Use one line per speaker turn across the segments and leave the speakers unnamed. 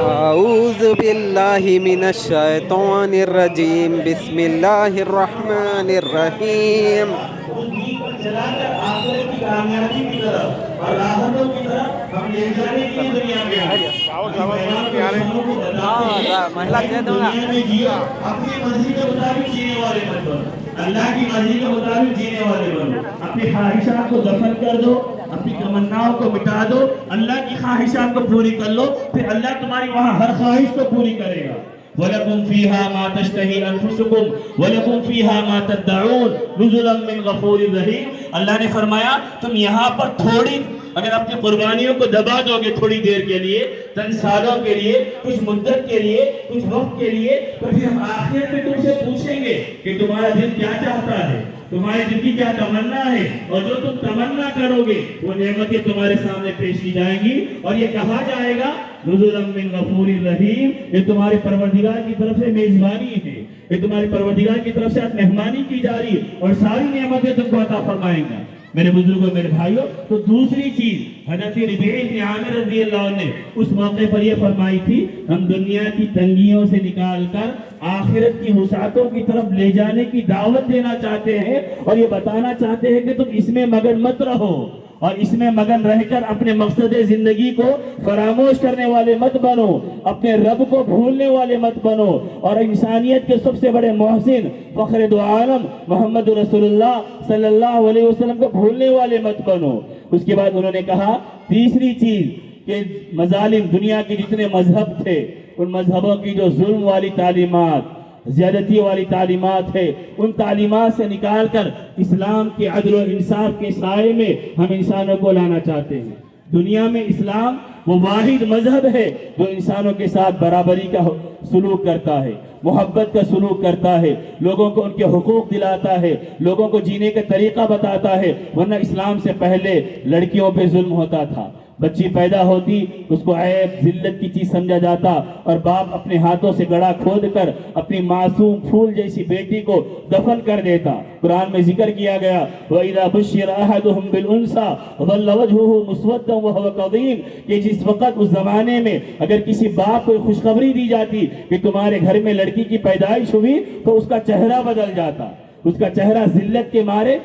اعوذ باللہ من الشیطان الرجیم بسم اللہ الرحمن الرحیم
چلا کر آخرت کی کامیابی کی طرف اور راحتوں کی طرف ہم لے جانے کے لیے دنیا میں آئے۔ دنیا میں جیو، اپنی مرضی کے مطابق جینے والے مت بنو، اللہ کی مرضی کے مطابق جینے والے بنو۔ اپنی خواہشات کو دفن کر دو، اپنی تمناؤں کو مٹا دو، اللہ کی خواہشات کو پوری کر لو، پھر اللہ تمہاری وہاں ہر خواہش کو پوری کرے گا۔ وَلَكُمْ فِيهَا مَا تَشْتَهِي أَنفُسُكُمْ وَلَكُمْ فِيهَا مَا تَدَّعُونَ نُزُلًا مِّن غَفُورٍ رَحِيمٍ۔ اللہ نے فرمایا تم یہاں پر تھوڑی اگر اپنی قربانیوں کو دبا دو گے تھوڑی دیر کے لیے، چند سالوں کے لیے، کچھ مدت کے لیے، کچھ وقت کے لیے، تو پھر ہم آخرت میں تم سے پوچھیں گے کہ تمہارا دل کیا چاہتا ہے، تمہارے دل کی کیا تمنا ہے، اور جو تم تمنا کرو گے وہ نعمتیں تمہارے سامنے پیش کی جائیں گی، اور یہ کہا جائے گا نزلا من غفور رحیم، یہ تمہارے پروردگار کی طرف سے میزبانی ہے، یہ تمہارے پروردگار کی طرف سے مہمانی کی جا رہی ہے اور ساری نعمتیں تم کو عطا فرمائیں گا۔ میرے بزرگوں، میرے بھائیوں، تو دوسری چیز حضرت ربیع بن عامر رضی اللہ عنہ نے اس موقع پر یہ فرمائی تھی، ہم دنیا کی تنگیوں سے نکال کر آخرت کی وسعتوں کی طرف لے جانے کی دعوت دینا چاہتے ہیں، اور یہ بتانا چاہتے ہیں کہ تم اس میں مگن مت رہو، اور اس میں مگن رہ کر اپنے مقصد زندگی کو فراموش کرنے والے مت بنو، اپنے رب کو بھولنے والے مت بنو، اور انسانیت کے سب سے بڑے محسن فخر دو عالم محمد رسول اللہ صلی اللہ علیہ وسلم کو بھولنے والے مت بنو۔ اس کے بعد انہوں نے کہا تیسری چیز کہ مظالم، دنیا کے جتنے مذہب تھے ان مذہبوں کی جو ظلم والی تعلیمات، زیادتی والی تعلیمات ہے، ان تعلیمات سے نکال کر اسلام کے عدل و انصاف کے سائے میں ہم انسانوں کو لانا چاہتے ہیں۔ دنیا میں اسلام وہ واحد مذہب ہے جو انسانوں کے ساتھ برابری کا سلوک کرتا ہے، محبت کا سلوک کرتا ہے، لوگوں کو ان کے حقوق دلاتا ہے، لوگوں کو جینے کا طریقہ بتاتا ہے، ورنہ اسلام سے پہلے لڑکیوں پہ ظلم ہوتا تھا، بچی پیدا ہوتی اس کو عیب ذلت کی چیز سمجھا جاتا، اور باپ اپنے ہاتھوں سے گڑھا کھود کر اپنی معصوم پھول جیسی بیٹی کو دفن کر دیتا۔ قرآن میں ذکر کیا گیا وَإِذَا بُشِّرَ أَحَدُهُمْ بِالْأُنثَىٰ ظَلَّ وَجْهُهُ مُسْوَدًّا وَهُوَ كَظِيمٌ، کہ جس وقت اس زمانے میں اگر کسی باپ کو خوشخبری دی جاتی کہ تمہارے گھر میں لڑکی کی پیدائش ہوئی تو اس کا چہرہ بدل جاتا، اس کا چہرہ ذلت کے مارے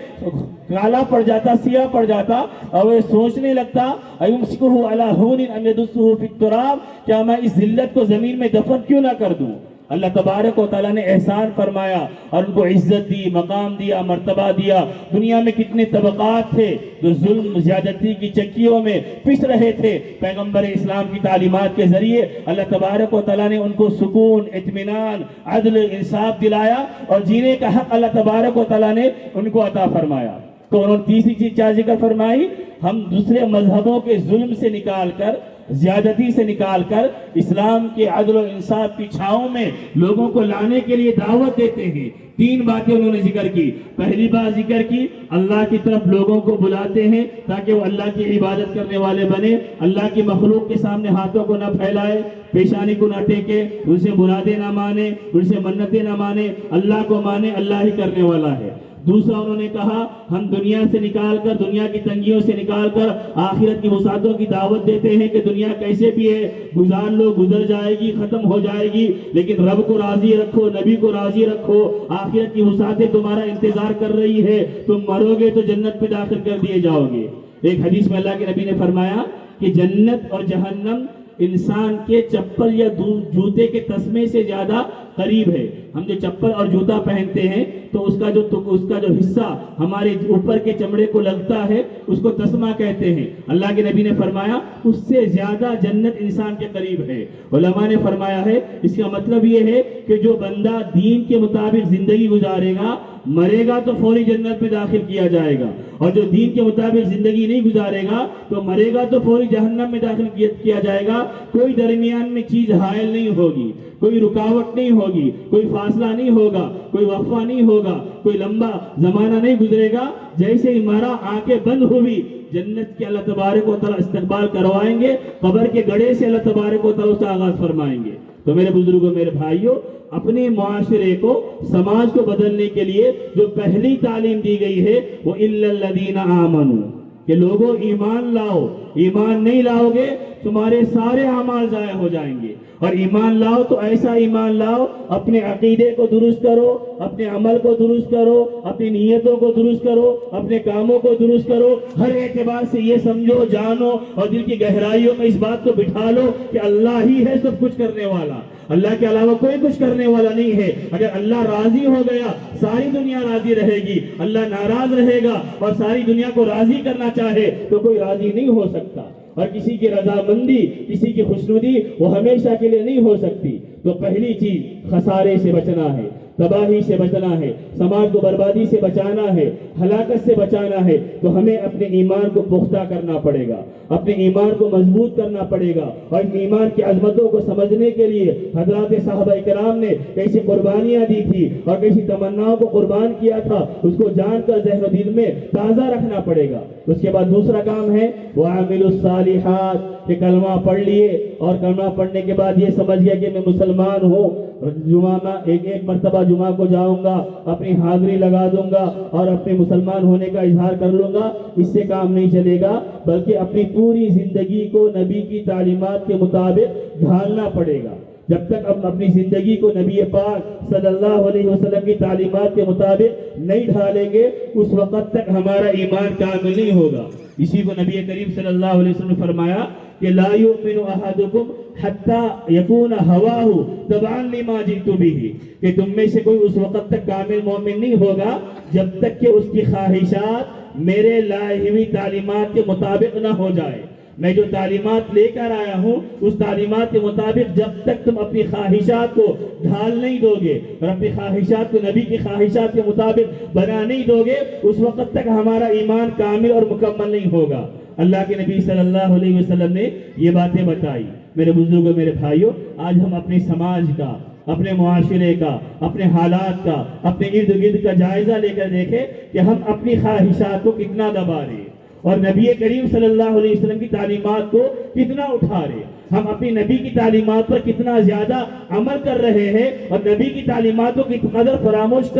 کالا پڑ جاتا، سیاہ پڑ جاتا، اور وہ سوچنے لگتا اَيُمْسِكُهُ عَلَىٰ هُونٍ أَمْ يَدُسُّهُ فِي التُّرَابِ، کیا میں اس ذلت کو زمین میں دفن کیوں نہ کر دوں۔ اللہ تبارک و تعالیٰ نے احسان فرمایا اور ان کو عزت دی، مقام دیا، مرتبہ دیا۔ دنیا میں کتنے طبقات تھے جو ظلم زیادتی کی چکیوں میں پس رہے تھے، پیغمبر اسلام کی تعلیمات کے ذریعے اللہ تبارک و تعالیٰ نے ان کو سکون، اطمینان، عدل، انصاف دلایا، اور جینے کا حق اللہ تبارک و تعالیٰ نے ان کو عطا فرمایا۔ تو انہوں نے تیسری چیز کیا ذکر فرمائی، ہم دوسرے مذہبوں کے ظلم سے نکال کر، زیادتی سے نکال کر اسلام کے عدل و انصاف کی چھاؤں میں لوگوں کو لانے کے لیے دعوت دیتے ہیں۔ تین باتیں انہوں نے ذکر کی۔ پہلی بات ذکر کی اللہ کی طرف لوگوں کو بلاتے ہیں تاکہ وہ اللہ کی عبادت کرنے والے بنے، اللہ کی مخلوق کے سامنے ہاتھوں کو نہ پھیلائے، پیشانی کو نہ ٹیکے، ان سے مرادیں نہ مانے، ان سے منتیں نہ مانے، اللہ کو مانے، اللہ ہی کرنے والا ہے۔ دوسرا انہوں نے کہا ہم دنیا سے نکال کر، دنیا کی تنگیوں سے نکال کر آخرت کی وسعتوں کی دعوت دیتے ہیں کہ دنیا کیسے بھی ہے گزار لو، گزر جائے گی، ختم ہو جائے گی، لیکن رب کو راضی رکھو، نبی کو راضی رکھو، آخرت کی وسعتیں تمہارا انتظار کر رہی ہے، تم مرو گے تو جنت میں داخل کر دیے جاؤ گے۔ ایک حدیث میں اللہ کے نبی نے فرمایا کہ جنت اور جہنم انسان کے چپل یا جوتے کے تسمے سے زیادہ قریب ہے۔ ہم جو چپل اور جوتا پہنتے ہیں تو اس کا جو حصہ ہمارے اوپر کے چمڑے کو لگتا ہے اس کو تسمہ کہتے ہیں۔ اللہ کے نبی نے فرمایا اس سے زیادہ جنت انسان کے قریب ہے۔ علماء نے فرمایا ہے اس کا مطلب یہ ہے کہ جو بندہ دین کے مطابق زندگی گزارے گا، مرے گا تو فوری جنت میں داخل کیا جائے گا، اور جو دین کے مطابق زندگی نہیں گزارے گا تو مرے گا تو فوری جہنم میں داخل کیا جائے گا۔ کوئی درمیان میں چیز حائل نہیں ہوگی، کوئی رکاوٹ نہیں ہوگی، کوئی فاصلہ نہیں ہوگا، کوئی وقفہ نہیں ہوگا، کوئی لمبا زمانہ نہیں گزرے گا۔ جیسے ہی مرا آنکھیں بند ہوئی جنت کے اللہ تبارک و تعالیٰ استقبال کروائیں گے، قبر کے گڑھے سے اللہ تبارک و تعالیٰ اس کا آغاز فرمائیں گے۔ تو میرے بزرگوں، میرے بھائیوں، اپنے معاشرے کو، سماج کو بدلنے کے لیے جو پہلی تعلیم دی گئی ہے وہ إِلَّا الَّذِينَ آمَنُوا، کہ لوگوں ایمان لاؤ، ایمان نہیں لاؤ گے تمہارے سارے اعمال ضائع ہو جائیں گے، اور ایمان لاؤ تو ایسا ایمان لاؤ اپنے عقیدے کو درست کرو، اپنے عمل کو درست کرو، اپنی نیتوں کو درست کرو، اپنے کاموں کو درست کرو، ہر اعتبار سے یہ سمجھو، جانو اور دل کی گہرائیوں میں اس بات کو بٹھا لو کہ اللہ ہی ہے سب کچھ کرنے والا، اللہ کے علاوہ کوئی کچھ کرنے والا نہیں ہے۔ اگر اللہ راضی ہو گیا ساری دنیا راضی رہے گی، اللہ ناراض رہے گا اور ساری دنیا کو راضی کرنا چاہے تو کوئی راضی نہیں ہو سکتا، اور کسی کی رضامندی، کسی کی خوشنودی وہ ہمیشہ کے لیے نہیں ہو سکتی۔ تو پہلی چیز خسارے سے بچنا ہے، تباہی سے بچنا ہے، سماج کو بربادی سے بچانا ہے، ہلاکت سے بچانا ہے، تو ہمیں اپنے ایمان کو پختہ کرنا پڑے گا، اپنے ایمان کو مضبوط کرنا پڑے گا، اور ایمان کی عظمتوں کو سمجھنے کے لیے حضرات صحابہ کرام نے کیسی قربانیاں دی تھی اور کیسی تمناؤں کو قربان کیا تھا، اس کو جان کر ذہن و دل میں تازہ رکھنا پڑے گا۔ اس کے بعد دوسرا کام ہے وَعَمِلُوا الصَّالِحَاتِ، کہ کلمہ پڑھ لیے اور کلمہ پڑھنے کے بعد یہ سمجھ گیا کہ میں مسلمان ہوں، جمعہ میں ایک مرتبہ جمعہ کو جاؤں گا، اپنی حاضری لگا دوں گا اور اپنے مسلمان ہونے کا اظہار کر لوں گا، اس سے کام نہیں چلے گا، بلکہ اپنی پوری زندگی کو نبی کی تعلیمات کے مطابق ڈھالنا پڑے گا۔ جب تک ہم اپنی زندگی کو نبی پاک صلی اللہ علیہ وسلم کی تعلیمات کے مطابق نہیں ڈھالیں گے، اس وقت تک ہمارا ایمان کامل نہیں ہوگا۔ اسی کو نبی کریم صلی اللہ علیہ وسلم نے فرمایا کہ لا یؤمن احدکم حتی یکون ہواہ تبعا لما جئت بہ، کہ تم میں سے کوئی اس وقت تک کامل مومن نہیں ہوگا جب تک کہ اس کی خواہشات میرے لائی ہوئی تعلیمات کے مطابق نہ ہو جائے۔ میں جو تعلیمات لے کر آیا ہوں اس تعلیمات کے مطابق جب تک تم اپنی خواہشات کو ڈھال نہیں دو گے اور اپنی خواہشات کو نبی کی خواہشات کے مطابق بنا نہیں دو گے، اس وقت تک ہمارا ایمان کامل اور مکمل نہیں ہوگا۔ اللہ کے نبی صلی اللہ علیہ وسلم نے یہ باتیں بتائی۔ میرے بزرگوں، میرے بھائیوں، آج ہم اپنے سماج کا، اپنے معاشرے کا، اپنے حالات کا، اپنے ارد گرد کا جائزہ لے کر دیکھیں کہ ہم اپنی خواہشات کو کتنا دبا رہے ہیں اور نبی کریم صلی اللہ علیہ وسلم کی تعلیمات کو کتنا اٹھا رہے ہیں۔ ہم اپنی نبی کی تعلیمات پر کتنا زیادہ عمل کر رہے ہیں اور نبی کی تعلیمات کو کتنا قدر فراموش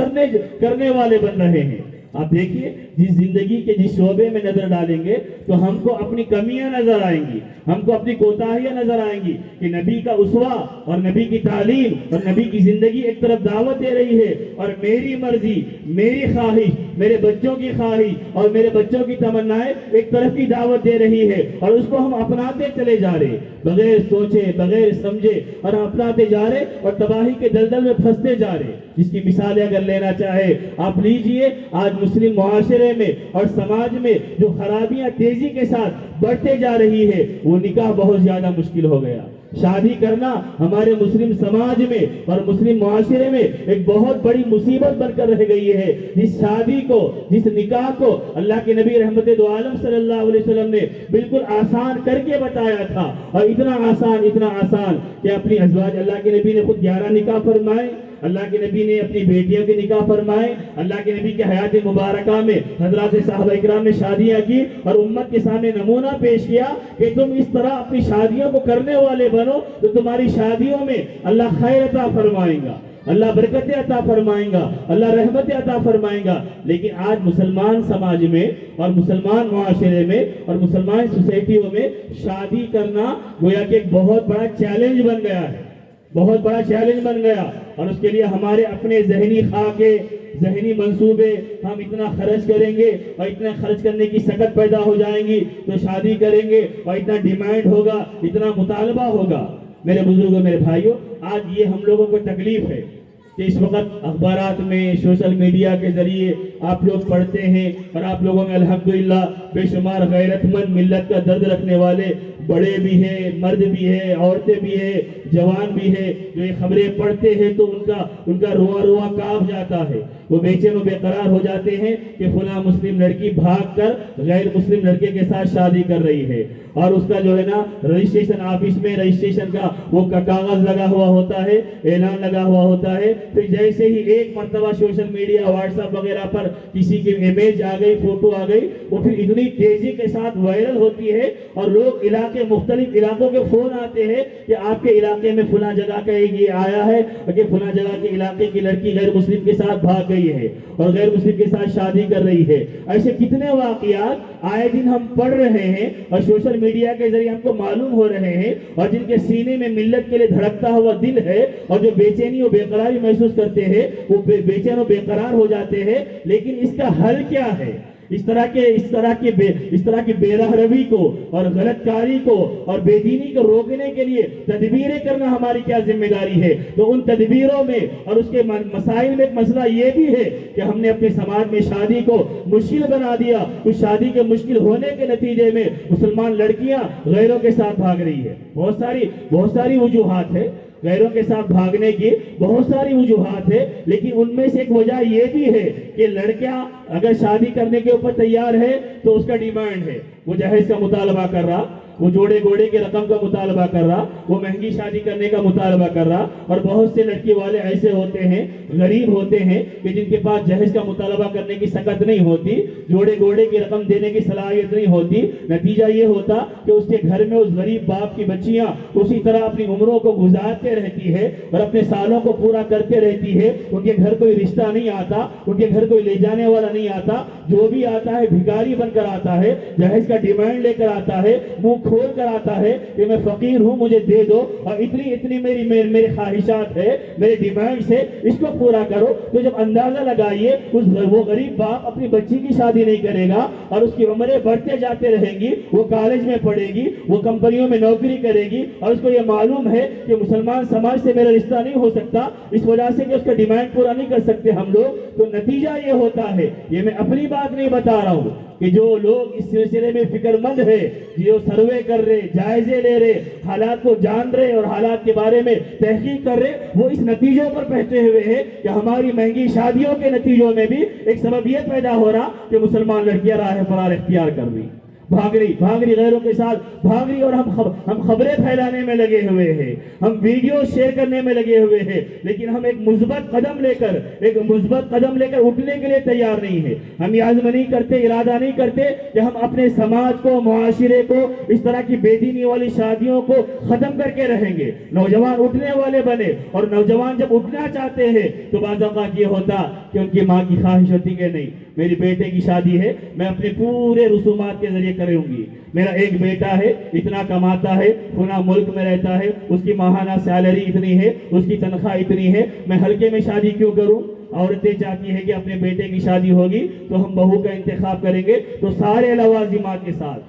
کرنے والے بن رہے ہیں۔ آپ دیکھیے، جس زندگی کے جس شعبے میں نظر ڈالیں گے تو ہم کو اپنی کمیاں نظر آئیں گی، ہم کو اپنی کوتاہیاں نظر آئیں گی کہ نبی کا اسوہ اور نبی کی تعلیم اور نبی کی زندگی ایک طرف دعوت دے رہی ہے اور میری مرضی، میری خواہش، میرے بچوں کی خواہش اور میرے بچوں کی تمنائیں ایک طرف کی دعوت دے رہی ہے، اور اس کو ہم اپناتے چلے جا رہے بغیر سوچے، بغیر سمجھے، اور ہم اپناتے جا رہے اور تباہی کے دلدل میں پھنستے جا رہے۔ جس کی مثالیں اگر لینا چاہے آپ لیجئے، آج مسلم معاشرے میں اور سماج میں جو خرابیاں تیزی کے ساتھ بڑھتے جا رہی ہے، وہ نکاح بہت زیادہ مشکل ہو گیا۔ شادی کرنا ہمارے مسلم سماج میں اور مسلم معاشرے میں ایک بہت بڑی مصیبت بن کر رہ گئی ہے۔ جس شادی کو، جس نکاح کو اللہ کے نبی رحمت دو عالم صلی اللہ علیہ وسلم نے بالکل آسان کر کے بتایا تھا، اور اتنا آسان کہ اپنی ازواج، اللہ کے نبی نے خود 11 نکاح فرمائے، اللہ کے نبی نے اپنی بیٹیوں کے نکاح فرمائے، اللہ کے نبی کے حیات مبارکہ میں حضرات صحابہ اکرام نے شادیاں کی اور امت کے سامنے نمونہ پیش کیا کہ تم اس طرح اپنی شادیوں کو کرنے والے بنو تو تمہاری شادیوں میں اللہ خیر عطا فرمائیں گا، اللہ برکتیں عطا فرمائیں گا، اللہ رحمتیں عطا فرمائیں گا۔ لیکن آج مسلمان سماج میں اور مسلمان معاشرے میں اور مسلمان سوسائٹیوں میں شادی کرنا گویا کہ ایک بہت بڑا چیلنج بن گیا ہے، بہت بڑا چیلنج بن گیا، اور اس کے لیے ہمارے اپنے ذہنی خاکے، ذہنی منصوبے، ہم اتنا خرچ کریں گے اور اتنا خرچ کرنے کی سکت پیدا ہو جائیں گی تو شادی کریں گے، اور اتنا ڈیمانڈ ہوگا، اتنا مطالبہ ہوگا۔ میرے بزرگوں، میرے بھائیوں، آج یہ ہم لوگوں کو تکلیف ہے کہ اس وقت اخبارات میں، سوشل میڈیا کے ذریعے آپ لوگ پڑھتے ہیں، اور آپ لوگوں میں الحمدللہ بے شمار غیرت مند ملت کا درد رکھنے والے بڑے بھی ہیں، مرد بھی ہیں، عورتیں بھی ہیں، جوان بھی ہیں، جو یہ خبریں پڑھتے ہیں تو ان کا روا کانپ جاتا ہے، وہ بے چین و بے قرار ہو جاتے ہیں کہ فلاں مسلم لڑکی بھاگ کر غیر مسلم لڑکے کے ساتھ شادی کر رہی ہے، اور اس کا جو ہے نا رجسٹریشن آفس میں رجسٹریشن کا وہ کاغذ لگا ہوا ہوتا ہے، اعلان لگا ہوا ہوتا ہے. پھر جیسے ہی ایک مرتبہ سوشل میڈیا واٹس ایپ وغیرہ پر کسی کی امیج آ گئی، فوٹو آ گئی، وہ پھر اتنی تیزی کے ساتھ وائرل ہوتی ہے اور لوگ مختلف علاقوں کے فون آتے ہیں کہ آپ کے علاقے میں فلاں جگہ کا یہ آیا ہے کہ فلاں جگہ کے علاقے کی لڑکی غیر مسلم کے ساتھ بھاگ گئی ہے اور غیر مسلم کے ساتھ شادی کر رہی ہے. ایسے کتنے واقعات آئے دن ہم پڑھ رہے ہیں اور سوشل میڈیا کے ذریعے ہم کو معلوم ہو رہے ہیں، اور جن کے سینے میں ملت کے لیے دھڑکتا ہوا دل ہے اور جو بے چینی و بے قراری محسوس کرتے ہیں وہ بے چین و بے قرار ہو جاتے ہیں. لیکن اس کا حل کیا ہے؟ اس طرح کی بے راہ روی کو اور غلط کاری کو اور بے دینی کو روکنے کے لیے تدبیریں کرنا ہماری کیا ذمہ داری ہے؟ تو ان تدبیروں میں اور اس کے مسائل میں ایک مسئلہ یہ بھی ہے کہ ہم نے اپنے سماج میں شادی کو مشکل بنا دیا. اس شادی کے مشکل ہونے کے نتیجے میں مسلمان لڑکیاں غیروں کے ساتھ بھاگ رہی ہے. بہت ساری وجوہات ہے غیروں کے ساتھ بھاگنے کی، بہت ساری وجوہات ہے، لیکن ان میں سے ایک وجہ یہ بھی ہے کہ لڑکیاں اگر شادی کرنے کے اوپر تیار ہے تو اس کا ڈیمانڈ ہے، وہ جہیز کا مطالبہ کر رہا، وہ جوڑے گوڑے کی رقم کا مطالبہ کر رہا، وہ مہنگی شادی کرنے کا مطالبہ کر رہا. اور بہت سے لڑکی والے ایسے ہوتے ہیں، غریب ہوتے ہیں کہ جن کے پاس جہیز کا مطالبہ کرنے کی سکت نہیں ہوتی، جوڑے گوڑے کی رقم دینے کی صلاحیت نہیں ہوتی. نتیجہ یہ ہوتا کہ اس کے گھر میں اس غریب باپ کی بچیاں اسی طرح اپنی عمروں کو گزارتے رہتی ہے اور اپنے سالوں کو پورا کرتے رہتی ہے. ان کے گھر کوئی رشتہ نہیں آتا، ان کے گھر کوئی لے جانے والا نہیں آتا، جو بھی آتا ہے بھکاری بن کر آتا ہے، جہیز کا ڈیمانڈ لے کر آتا ہے، منہ کھول کر آتا ہے کہ میں فقیر ہوں، مجھے دے دو، اور اتنی میری خواہشات ہے، میرے ڈیمانڈز ہے، اس کو پورا کرو. تو جب اندازہ لگائیے وہ غریب باپ اپنی بچی کی شادی نہیں کرے گا اور اس کی عمریں بڑھتے جاتے رہیں گی، وہ کالج میں پڑھے گی، وہ کمپنیوں میں نوکری کرے گی، اور اس کو یہ معلوم ہے کہ مسلمان سماج سے میرا رشتہ نہیں ہو سکتا اس وجہ سے کہ اس کا ڈیمانڈ پورا نہیں کر سکتے ہم لوگ. تو نتیجہ یہ ہوتا ہے، یہ میں اپنی بات نہیں بتا رہا ہوں، کہ جو لوگ اس سلسلے میں فکر مند ہے، جو سروے کر رہے، جائزے لے رہے، حالات کو جان رہے اور حالات کے بارے میں تحقیق کر رہے، وہ اس نتیجوں پر پہنچے ہوئے ہیں کہ ہماری مہنگی شادیوں کے نتیجوں میں بھی ایک سبب یہ پیدا ہو رہا کہ مسلمان لڑکیاں راہ فرار اختیار کر رہی، بھاگ رہی غیروں کے ساتھ بھاگ رہی. اور ہم خبریں پھیلانے میں لگے ہوئے ہیں، ہم ویڈیو شیئر کرنے میں لگے ہوئے ہیں، لیکن ہم ایک مثبت قدم لے کر اٹھنے کے لیے تیار نہیں ہے. ہم یہ عزم نہیں کرتے، ارادہ نہیں کرتے کہ ہم اپنے سماج کو، معاشرے کو، اس طرح کی بے دینی والی شادیوں کو ختم کر کے رہیں گے. نوجوان اٹھنے والے بنے، اور نوجوان جب اٹھنا چاہتے ہیں تو بعض اوقات یہ ہوتا کہ ان کی ماں کی خواہش ہوتی کہ نہیں، میری بیٹے کی شادی ہے، میں اپنے پورے رسومات کے ذریعے کروں گی. میرا ایک بیٹا ہے، اتنا کماتا ہے، فلاں ملک میں رہتا ہے، اس کی ماہانہ سیلری اتنی ہے، اس کی تنخواہ اتنی ہے، میں ہلکے میں شادی کیوں کروں؟ عورتیں چاہتی ہیں کہ اپنے بیٹے کی شادی ہوگی تو ہم بہو کا انتخاب کریں گے تو سارے لوازمات کے ساتھ،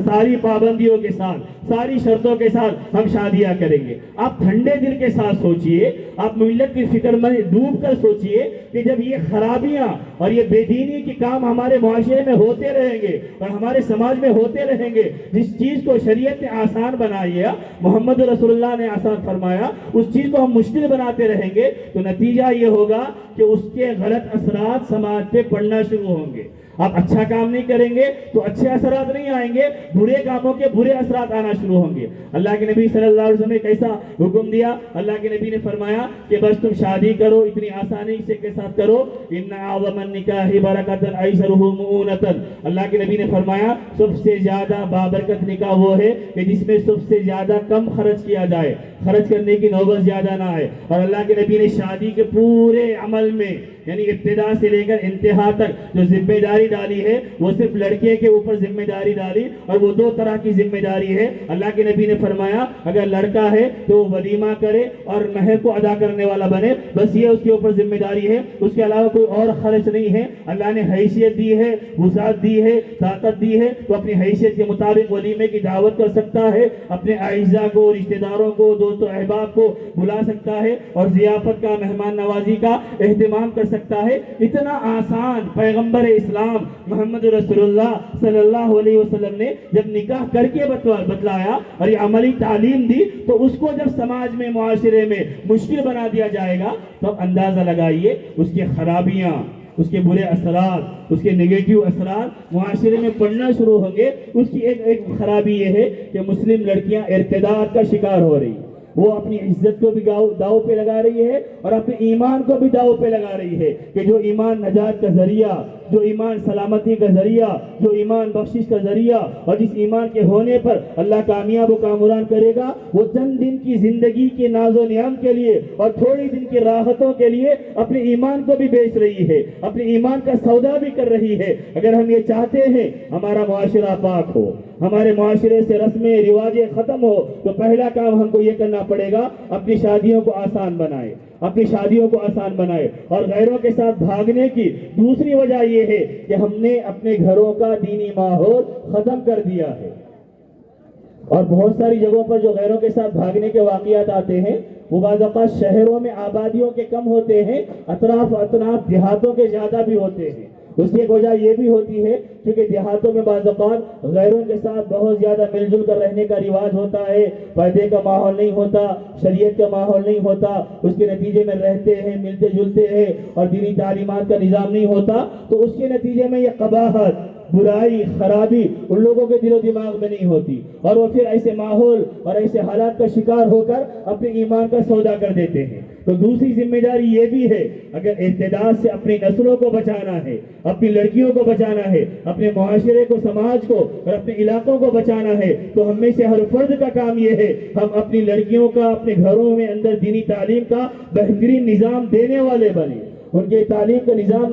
ساری پابندیوں کے ساتھ، ساری شرطوں کے ساتھ ہم شادیاں کریں گے. آپ ٹھنڈے دل کے ساتھ سوچئے، آپ ملت کی فکر میں ڈوب کر سوچئے کہ جب یہ خرابیاں اور یہ بے دینی کے کام ہمارے معاشرے میں ہوتے رہیں گے اور ہمارے سماج میں ہوتے رہیں گے، جس چیز کو شریعت نے آسان بنایا، محمد رسول اللہ نے آسان فرمایا، اس چیز کو ہم مشکل بناتے رہیں گے تو نتیجہ یہ ہوگا کہ اس کے غلط اثرات سماج پہ پڑنا شروع ہوں گے. آپ اچھا کام نہیں کریں گے تو اچھے اثرات نہیں آئیں گے، برے کاموں کے برے اثرات آنا شروع ہوں گے. اللہ کے نبی صلی اللہ علیہ وسلم نے کیسا حکم دیا؟ اللہ کے نبی نے فرمایا کہ بس تم شادی کرو، اتنی آسانی سے کے ساتھ کرو. ان اعظم النکاح برکۃ ایسرہ مؤونۃ. اللہ کے نبی نے فرمایا سب سے زیادہ بابرکت نکاح وہ ہے کہ جس میں سب سے زیادہ کم خرچ کیا جائے، خرچ کرنے کی نوبت زیادہ نہ آئے. اور اللہ کے نبی نے شادی کے پورے عمل میں، یعنی ابتدا سے لے کر انتہا تک جو ذمہ داری ڈالی ہے وہ صرف لڑکے کے اوپر ذمہ داری ڈالی، اور وہ دو طرح کی ذمہ داری ہے. اللہ کے نبی نے فرمایا اگر لڑکا ہے تو وہ ولیمہ کرے اور مہر کو ادا کرنے والا بنے، بس یہ اس کے اوپر ذمہ داری ہے، اس کے علاوہ کوئی اور خرچ نہیں ہے. اللہ نے حیثیت دی ہے، وسعت دی ہے، طاقت دی ہے تو اپنی حیثیت کے مطابق ولیمے کی دعوت کر سکتا ہے، اپنے اعزاء کو، رشتہ داروں کو، دوست و احباب کو بلا سکتا ہے اور ضیافت کا، مہمان نوازی کا اہتمام کر سکتا ہے. اتنا آسان پیغمبر اسلام محمد رسول اللہ صلی اللہ علیہ وسلم نے جب نکاح کر کے بتلایا اور یہ عملی تعلیم دی، تو اس کو جب سماج میں، معاشرے میں مشکل بنا دیا جائے گا تو اب اندازہ لگائیے اس کی خرابیاں اس کے برے اثرات، اس کے نگیٹو اثرات معاشرے میں پڑنا شروع ہوں گے. اس کی ایک خرابی یہ ہے کہ مسلم لڑکیاں ارتداد کا شکار ہو رہی، وہ اپنی عزت کو بھی داؤ پہ لگا رہی ہے اور اپنے ایمان کو بھی داؤ پہ لگا رہی ہے کہ جو ایمان نجات کا ذریعہ، جو ایمان سلامتی کا ذریعہ، جو ایمان بخشش کا ذریعہ، اور جس ایمان کے ہونے پر اللہ کامیاب و کامران کرے گا، وہ چند دن کی زندگی کے ناز و نعم کے لیے اور تھوڑی دن کی راحتوں کے لیے اپنے ایمان کو بھی بیچ رہی ہے، اپنے ایمان کا سودا بھی کر رہی ہے. اگر ہم یہ چاہتے ہیں ہمارا معاشرہ پاک ہو، ہمارے معاشرے سے رسمیں رواجیں ختم ہو، تو پہلا کام ہم کو یہ کرنا پڑے گا اپنی شادیوں کو آسان بنائے، اپنی شادیوں کو آسان بنائے. اور غیروں کے ساتھ بھاگنے کی دوسری وجہ یہ ہے کہ ہم نے اپنے گھروں کا دینی ماحول ختم کر دیا ہے. اور بہت ساری جگہوں پر جو غیروں کے ساتھ بھاگنے کے واقعات آتے ہیں وہ بعض اوقات شہروں میں آبادیوں کے کم ہوتے ہیں، اطراف دیہاتوں کے زیادہ بھی ہوتے ہیں. اس کی ایک وجہ یہ بھی ہوتی ہے کیونکہ دیہاتوں میں بعض اوقات غیروں کے ساتھ بہت زیادہ مل جل کر رہنے کا رواج ہوتا ہے، پردے کا ماحول نہیں ہوتا، شریعت کا ماحول نہیں ہوتا. اس کے نتیجے میں رہتے ہیں، ملتے جلتے ہیں اور دینی تعلیمات کا نظام نہیں ہوتا، تو اس کے نتیجے میں یہ قباحت، برائی، خرابی ان لوگوں کے دل و دماغ میں نہیں ہوتی، اور وہ پھر ایسے ماحول اور ایسے حالات کا شکار ہو کر اپنے ایمان کا سودا کر دیتے ہیں. تو دوسری ذمہ داری یہ بھی ہے، اگر ارتداد سے اپنی نسلوں کو بچانا ہے، اپنی لڑکیوں کو بچانا ہے، اپنے معاشرے کو، سماج کو اور اپنے علاقوں کو بچانا ہے، تو ہم میں سے ہر فرد کا کام یہ ہے ہم اپنی لڑکیوں کا اپنے گھروں میں اندر دینی تعلیم کا بہترین نظام دینے والے بنے، ان کے تعلیم کا نظام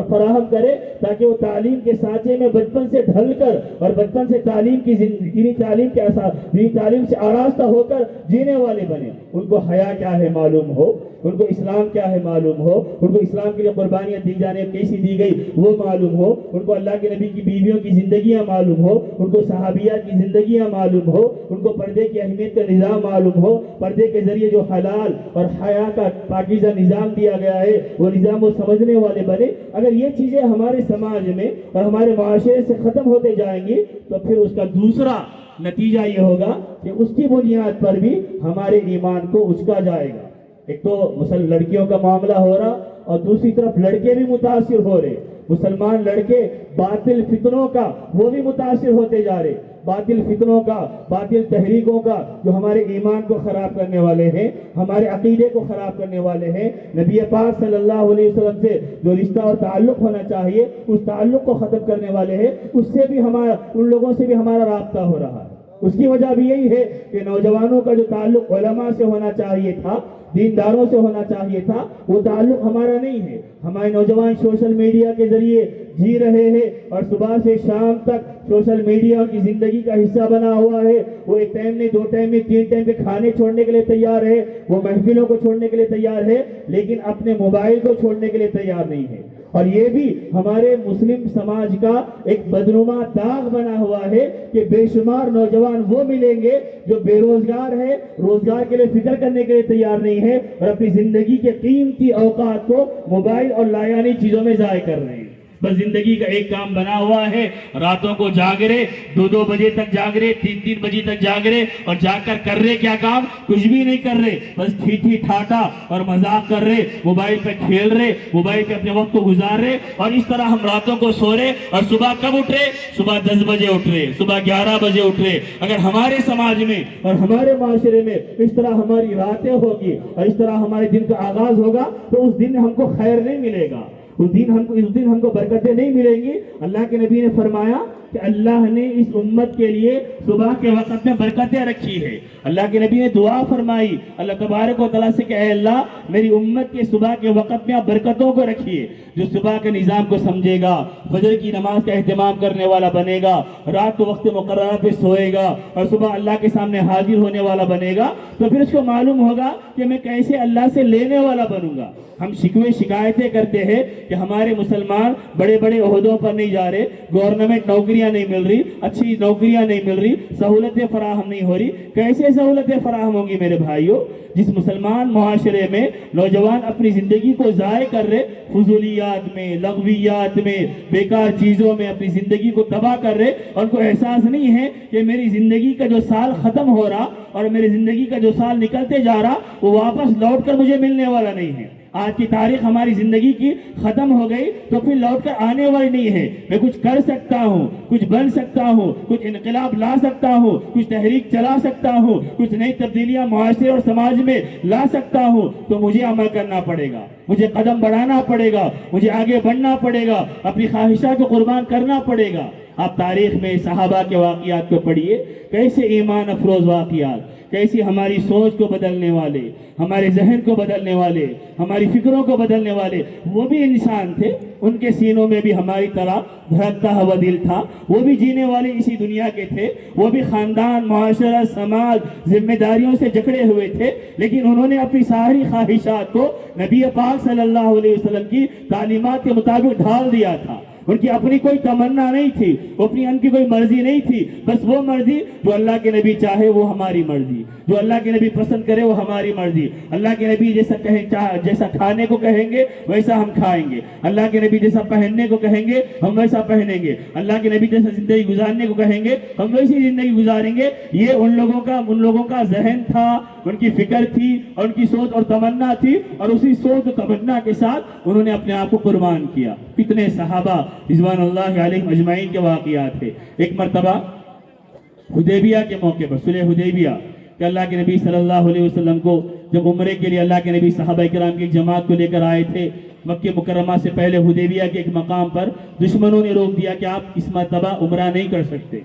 فراہم کرے تاکہ وہ تعلیم کے سانچے میں بچپن سے ڈھل کر اور بچپن سے دینی تعلیم کے دینی تعلیم سے آراستہ ہو کر جینے والے بنے. ان کو حیا کیا ہے معلوم ہو، ان کو اسلام کیا ہے معلوم ہو، ان کو اسلام کے لیے قربانیاں دی جانے کیسی دی گئی وہ معلوم ہو، ان کو اللہ کے نبی کی بیویوں کی زندگیاں معلوم ہو، ان کو صحابیات کی زندگیاں معلوم ہو، ان کو پردے کی اہمیت کا نظام معلوم ہو، پردے کے ذریعے جو حلال اور حیا کا پاکیزہ نظام دیا گیا ہے وہ نظام وہ سمجھنے والے بنے. اگر یہ چیزیں ہمارے سماج میں اور ہمارے معاشرے سے ختم ہوتے جائیں گی تو پھر اس کا دوسرا نتیجہ یہ ہوگا کہ اس کی بنیاد پر بھی ہمارے ایمان کو اچکا جائے گا. ایک تو لڑکیوں کا معاملہ ہو رہا اور دوسری طرف لڑکے بھی متاثر ہو رہے. مسلمان لڑکے باطل فتنوں کا وہ بھی متاثر ہوتے جا رہے، باطل فتنوں کا، باطل تحریکوں کا جو ہمارے ایمان کو خراب کرنے والے ہیں، ہمارے عقیدے کو خراب کرنے والے ہیں. نبی پاک صلی اللہ علیہ وسلم سے جو رشتہ اور تعلق ہونا چاہیے اس تعلق کو ختم کرنے والے ہیں، اس سے بھی ان لوگوں سے بھی ہمارا رابطہ ہو رہا ہے. اس کی وجہ بھی یہی ہے کہ نوجوانوں کا جو تعلق علماء سے ہونا چاہیے تھا، دینداروں سے ہونا چاہیے تھا، وہ تعلق ہمارا نہیں ہے. ہمارے نوجوان سوشل میڈیا کے ذریعے جی رہے ہیں اور صبح سے شام تک سوشل میڈیا کی زندگی کا حصہ بنا ہوا ہے. وہ ایک ٹائم نہیں، دو ٹائم نہیں، 3 ٹائم کے کھانے چھوڑنے کے لیے تیار ہے، وہ محفلوں کو چھوڑنے کے لیے تیار ہے، لیکن اپنے موبائل کو چھوڑنے کے لیے تیار نہیں ہے. اور یہ بھی ہمارے مسلم سماج کا ایک بدنما داغ بنا ہوا ہے کہ بے شمار نوجوان وہ ملیں گے جو بے روزگار ہے، روزگار کے لیے فکر کرنے کے لیے تیار نہیں ہے اور اپنی زندگی کے قیمتی اوقات کو موبائل اور لایانی چیزوں میں ضائع کر رہے ہیں. بس زندگی کا ایک کام بنا ہوا ہے، راتوں کو جاگ رہے، 2 بجے تک جاگ رہے، 3 بجے تک جاگ رہے، اور جاگ کر رہے کیا کام؟ کچھ بھی نہیں کر رہے، بس ٹھی ٹھاٹا اور مذاق کر رہے، موبائل پہ کھیل رہے، موبائل پہ اپنے وقت کو گزار رہے. اور اس طرح ہم راتوں کو سو رہے اور صبح کب اٹھ رہے؟ صبح 10 بجے اٹھ رہے، صبح 11 بجے اٹھ رہے. اگر ہمارے سماج میں اور ہمارے معاشرے میں اس طرح ہماری راتیں ہوگی اور اس طرح ہمارے دن کا آغاز ہوگا تو اس دن ہم کو خیر نہیں ملے گا، اس دن ہم کو برکتیں نہیں ملیں گی. اللہ کے نبی نے فرمایا کہ اللہ نے اس امت کے لیے صبح کے وقت میں برکتیں رکھی ہے. اللہ کے نبی نے دعا فرمائی اللہ تبارک و تعالیٰ سے کہ اے اللہ میری امت کے صبح کے وقت میں آپ برکتوں کو رکھیے. جو صبح کے نظام کو سمجھے گا، فجر کی نماز کا اہتمام کرنے والا بنے گا، رات کو وقت مقررہ پہ سوئے گا اور صبح اللہ کے سامنے حاضر ہونے والا بنے گا، تو پھر اس کو معلوم ہوگا کہ میں کیسے اللہ سے لینے والا بنوں گا. ہم شکوے شکایتیں کرتے ہیں کہ ہمارے مسلمان بڑے بڑے عہدوں پر نہیں جا رہے، گورنمنٹ نوکریاں نہیں مل رہی، اچھی نوکریاں نہیں مل رہی، سہولتیں فراہم نہیں ہو رہی. کیسے سہولتیں فراہم ہوں گی میرے بھائیوں؟ جس مسلمان معاشرے میں نوجوان اپنی زندگی کو ضائع کر رہے، فضولیات میں، لغویات میں، بیکار چیزوں میں اپنی زندگی کو تباہ کر رہے، اور ان کو احساس نہیں ہے کہ میری زندگی کا جو سال ختم ہو رہا اور میری زندگی کا جو سال نکلتے جا رہا وہ واپس لوٹ کر مجھے ملنے والا نہیں ہے. آج کی تاریخ ہماری زندگی کی ختم ہو گئی تو پھر لوٹ کر آنے والی نہیں ہے. میں کچھ کر سکتا ہوں, کچھ بن سکتا ہوں, کچھ انقلاب لا سکتا ہوں, کچھ تحریک چلا سکتا ہوں, کچھ نئی تبدیلیاں معاشرے اور سماج میں لا سکتا ہوں, تو مجھے عمل کرنا پڑے گا, مجھے قدم بڑھانا پڑے گا, مجھے آگے بڑھنا پڑے گا, اپنی خواہشات کو قربان کرنا پڑے گا. آپ تاریخ میں صحابہ کے واقعات کو پڑھیے, کیسے ایمان افروز واقعات, کیسی ہماری سوچ کو بدلنے والے, ہمارے ذہن کو بدلنے والے, ہماری فکروں کو بدلنے والے. وہ بھی انسان تھے, ان کے سینوں میں بھی ہماری طرح دھڑکتا ہوا دل تھا, وہ بھی جینے والے اسی دنیا کے تھے, وہ بھی خاندان, معاشرہ, سماج, ذمہ داریوں سے جکڑے ہوئے تھے, لیکن انہوں نے اپنی ساری خواہشات کو نبی پاک صلی اللہ علیہ وسلم کی تعلیمات کے مطابق ڈھال دیا تھا. ان کی اپنی کوئی تمنا نہیں تھی, اپنی ان کی کوئی مرضی نہیں تھی, بس وہ مرضی جو اللہ کے نبی چاہے وہ ہماری مرضی, جو اللہ کے نبی پسند کرے وہ ہماری مرضی. اللہ کے نبی جیسا کھانے کو کہیں گے ویسا ہم کھائیں گے, اللہ کے نبی جیسا پہننے کو کہیں گے ہم ویسا پہنیں گے, اللہ کے نبی جیسا زندگی گزارنے کو کہیں گے ہم ویسی زندگی گزاریں گے. یہ ان لوگوں کا ذہن تھا, ان کی فکر تھی, اور ان کی سوچ اور تمنا تھی, اور اسی سوچ اور تمنا کے ساتھ انہوں نے اپنے آپ کو قربان کیا. کتنے صحابہ رضوان اللہ علیہم اجمعین کے واقعات تھے. ایک مرتبہ حدیبیہ کے موقع پر, صلح حدیبیہ, کہ اللہ کے نبی صلی اللہ علیہ وسلم کو جب عمرے کے لیے اللہ کے نبی صحابہ کرام کی ایک جماعت کو لے کر آئے تھے مکہ مکرمہ سے پہلے, حدیبیہ کے ایک مقام پر دشمنوں نے روک دیا کہ آپ اس مرتبہ عمرہ نہیں کر سکتے.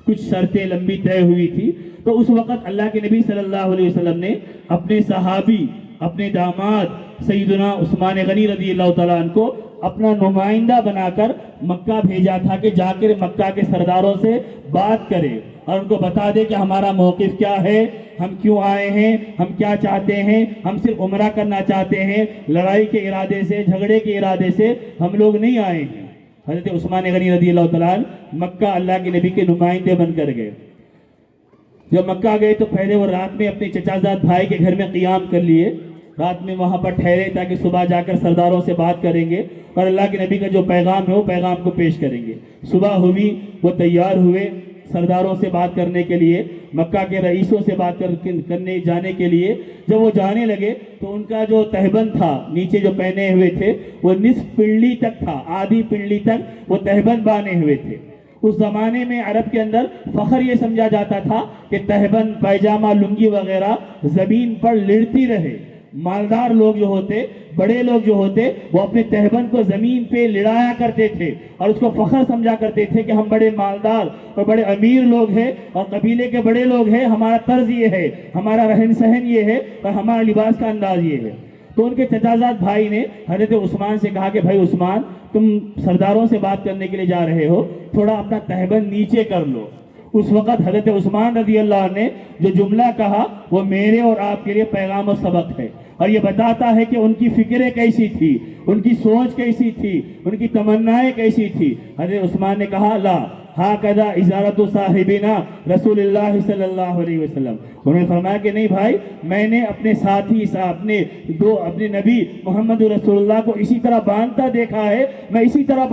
کچھ شرطیں لمبی طے ہوئی تھی. تو اس وقت اللہ کے نبی صلی اللہ علیہ وسلم نے اپنے صحابی, اپنے داماد سیدنا عثمان غنی رضی اللہ تعالیٰ عنہ کو اپنا نمائندہ بنا کر مکہ بھیجا تھا کہ جا کر مکہ کے سرداروں سے بات کرے اور ان کو بتا دے کہ ہمارا موقف کیا ہے, ہم کیوں آئے ہیں, ہم کیا چاہتے ہیں. ہم صرف عمرہ کرنا چاہتے ہیں, لڑائی کے ارادے سے, جھگڑے کے ارادے سے ہم لوگ نہیں آئے ہیں. حضرت عثمان غنی رضی اللہ تعالیٰ مکہ اللہ کے نبی کے نمائندے بن کر گئے. جب مکہ گئے تو پہلے وہ رات میں اپنے چچا زاد بھائی کے گھر میں قیام کر لیے, رات میں وہاں پر ٹھہرے تاکہ صبح جا کر سرداروں سے بات کریں گے اور اللہ کے نبی کا جو پیغام ہے وہ پیغام کو پیش کریں گے. صبح ہوئی, وہ تیار ہوئے سرداروں سے بات کرنے کے لیے, مکہ کے رئیسوں سے بات کرنے جانے کے لیے. جب وہ جانے لگے تو ان کا جو تہبند تھا, نیچے جو پہنے ہوئے تھے وہ نصف پنڈلی تک تھا, آدھی پنڈلی تک وہ تہبند بانے ہوئے تھے. اس زمانے میں عرب کے اندر فخر یہ سمجھا جاتا تھا کہ تہبند, پیجامہ, لنگی وغیرہ زمین پر لڑتی رہے. مالدار لوگ جو ہوتے, بڑے لوگ جو ہوتے, وہ اپنے تہبند کو زمین پہ لڑایا کرتے تھے اور اس کو فخر سمجھا کرتے تھے کہ ہم بڑے مالدار اور بڑے امیر لوگ ہیں اور قبیلے کے بڑے لوگ ہیں, ہمارا طرز یہ ہے, ہمارا رہن سہن یہ ہے اور ہمارا لباس کا انداز یہ ہے. تو ان کے چچا زاد بھائی نے حضرت عثمان سے کہا کہ بھائی عثمان, تم سرداروں سے بات کرنے کے لیے جا رہے ہو, تھوڑا اپنا تہبند نیچے کر لو. اس وقت حضرت عثمان رضی اللہ عنہ نے جو جملہ کہا وہ میرے اور آپ کے لیے پیغام و سبق ہے, اور یہ بتاتا ہے کہ ان کی فکریں کیسی تھی, ان کی سوچ کیسی تھی, ان کی تمنائیں کیسی تھی. حضرت عثمان نے کہا لا ہاکذا اجارت صاحبنا رسول اللہ صلی اللہ علیہ وسلم. انہوں نے فرمایا کہ نہیں بھائی, میں نے اپنے ساتھی, اپنے نبی محمد رسول اللہ کو اسی طرح باندھتا دیکھا ہے, میں اسی طرح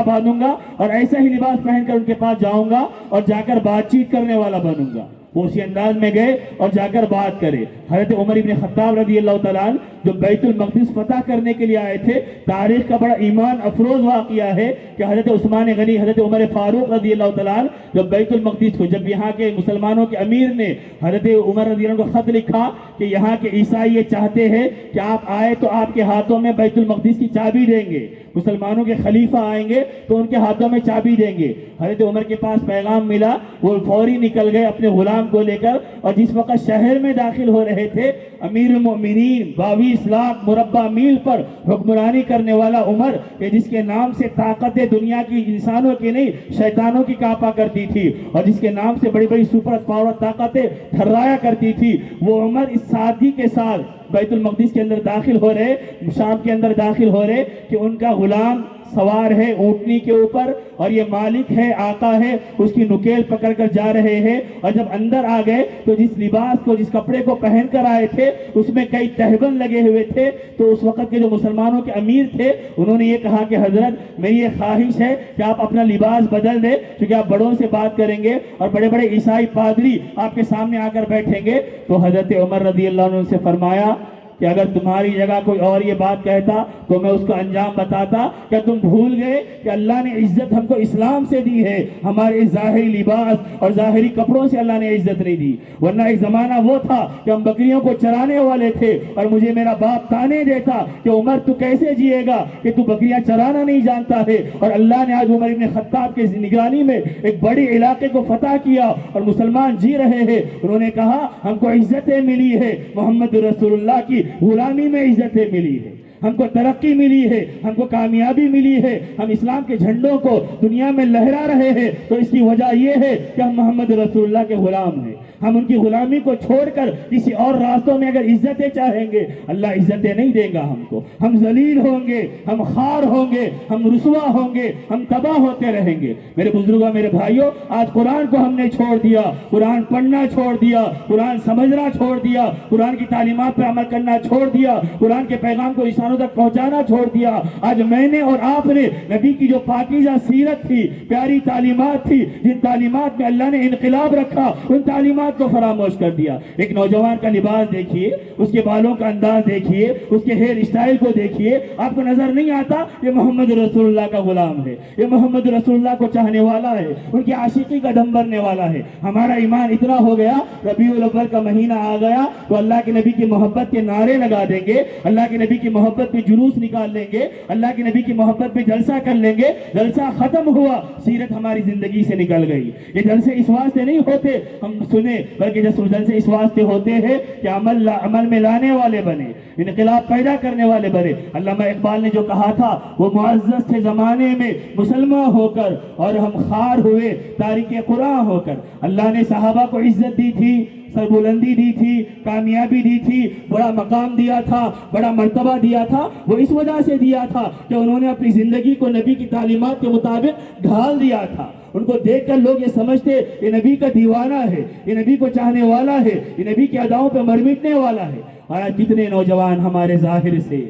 باندھوں گا اور ایسا ہی لباس پہن کر ان کے پاس جاؤں گا اور جا کر بات چیت کرنے والا بنوں گا. وہ اسی انداز میں گئے اور جا کر بات کرے. حضرت عمر ابن خطاب رضی اللہ تعالیٰ عنہ جو بیت المقدس فتح کرنے کے لیے آئے تھے, تاریخ کا بڑا ایمان افروز واقعہ ہے کہ حضرت عثمان غنی, حضرت عمر فاروق رضی اللہ تعالیٰ عنہ جب بیت المقدس کو, جب یہاں کے مسلمانوں کے امیر نے حضرت عمر رضی اللہ عنہ کو خط لکھا کہ یہاں کے عیسائی یہ چاہتے ہیں کہ آپ آئے تو آپ کے ہاتھوں میں بیت المقدس کی چابی دیں گے, مسلمانوں کے خلیفہ آئیں گے تو ان کے ہاتھوں میں چابی دیں گے. حضرت عمر کے پاس پیغام ملا, وہ فوری نکل گئے اپنے غلام کو لے کر, اور جس وقت شہر میں داخل ہو رہے تھے, امیر المؤمنین 22 لاکھ مربع میل پر حکمرانی کرنے والا عمر, کہ جس کے نام سے طاقتیں دنیا کی انسانوں کی نہیں شیطانوں کی کانپا کرتی تھی, اور جس کے نام سے بڑی بڑی سپر پاور طاقتیں تھرایا کرتی تھی, وہ عمر اس سادگی کے ساتھ بیت المقدس کے اندر داخل ہو رہے، شام کے اندر داخل ہو رہے کہ ان کا غلام سوار ہے اونٹنی کے اوپر اور یہ مالک ہے، آقا ہے، اس کی نکیل پکڑ کر جا رہے ہیں. اور جب اندر آ گئے تو جس لباس کو، جس کپڑے کو پہن کر آئے تھے اس میں کئی تہبند لگے ہوئے تھے. تو اس وقت کے جو مسلمانوں کے امیر تھے انہوں نے یہ کہا کہ حضرت میری یہ خواہش ہے کہ آپ اپنا لباس بدل دیں، کیونکہ آپ بڑوں سے بات کریں گے اور بڑے بڑے عیسائی پادری آپ کے سامنے آ کر بیٹھیں گے. تو حضرت عمر رضی اللہ عنہ سے فرمایا کہ اگر تمہاری جگہ کوئی اور یہ بات کہتا تو میں اس کا انجام بتاتا. کیا تم بھول گئے کہ اللہ نے عزت ہم کو اسلام سے دی ہے، ہمارے ظاہری لباس اور ظاہری کپڑوں سے اللہ نے عزت نہیں دی؟ ورنہ ایک زمانہ وہ تھا کہ ہم بکریوں کو چرانے والے تھے اور مجھے میرا باپ تانے دیتا کہ عمر تو کیسے جیے گا کہ تو بکریاں چرانا نہیں جانتا ہے. اور اللہ نے آج عمر ابن خطاب کے نگرانی میں ایک بڑی علاقے کو فتح کیا اور مسلمان جی رہے ہیں. انہوں نے کہا ہم کو عزتیں ملی ہے، محمد رسول اللہ کی غلامی میں عزتیں ملی ہے، ہم کو ترقی ملی ہے، ہم کو کامیابی ملی ہے، ہم اسلام کے جھنڈوں کو دنیا میں لہرا رہے ہیں. تو اس کی وجہ یہ ہے کہ ہم محمد رسول اللہ کے غلام ہیں. ہم ان کی غلامی کو چھوڑ کر کسی اور راستوں میں اگر عزتیں چاہیں گے اللہ عزتیں نہیں دے گا ہم کو. ہم ذلیل ہوں گے، ہم خوار ہوں گے، ہم رسوا ہوں گے، ہم تباہ ہوتے رہیں گے. میرے بزرگوں، میرے بھائیوں، آج قرآن کو ہم نے چھوڑ دیا، قرآن پڑھنا چھوڑ دیا، قرآن سمجھنا چھوڑ دیا، قرآن کی تعلیمات پر عمل کرنا چھوڑ دیا، قرآن کے پیغام کو انسانوں تک پہنچانا چھوڑ دیا. آج میں نے اور آپ نے نبی کی جو پاکیزہ سیرت تھی، پیاری تعلیمات تھی، جن تعلیمات میں اللہ نے انقلاب رکھا، ان تعلیمات کو فراموش کر دیا. ایک نوجوان کا لباس دیکھیے، اس کے بالوں کا انداز دیکھیے، اس کے ہیئر اسٹائل کو دیکھیے، آپ کو نظر نہیں آتا یہ محمد رسول اللہ کا غلام ہے، یہ محمد رسول اللہ کو چاہنے والا ہے، ان کی عاشقی کا دم بھرنے والا ہے. ہمارا ایمان اتنا ہو گیا، ربیع الاول کا مہینہ آ گیا تو اللہ کے نبی کی محبت کے نعرے لگا دیں گے، اللہ کے نبی کی محبت میں جلوس نکال لیں گے، اللہ کے نبی کی محبت میں جلسہ کر لیں گے. جلسہ ختم ہوا، سیرت ہماری زندگی سے نکل گئی. یہ جلسے اس واسطے نہیں ہوتے ہم سنیں، بلکہ جلسے اس واسطے ہوتے ہیں کہ عمل میں لانے والے بنے، انقلاب پیدا کرنے والے بنے. علامہ اقبال نے جو کہا تھا، وہ معزز تھے زمانے میں مسلمان ہو کر اور ہم خار ہوئے تارک قرآن ہو کر. اللہ نے صحابہ کو عزت دی تھی، سربلندی دی تھی، کامیابی دی تھی، بڑا مقام دیا تھا، بڑا مرتبہ دیا تھا. وہ اس وجہ سے دیا تھا کہ انہوں نے اپنی زندگی کو نبی کی تعلیمات کے مطابق ڈھال دیا تھا. ان کو دیکھ کر لوگ یہ سمجھتے یہ نبی کا دیوانہ ہے، یہ نبی کو چاہنے والا ہے، یہ نبی کی اداؤں پہ مر مٹنے والا ہے. اور آج کتنے نوجوان ہمارے ظاہر سے،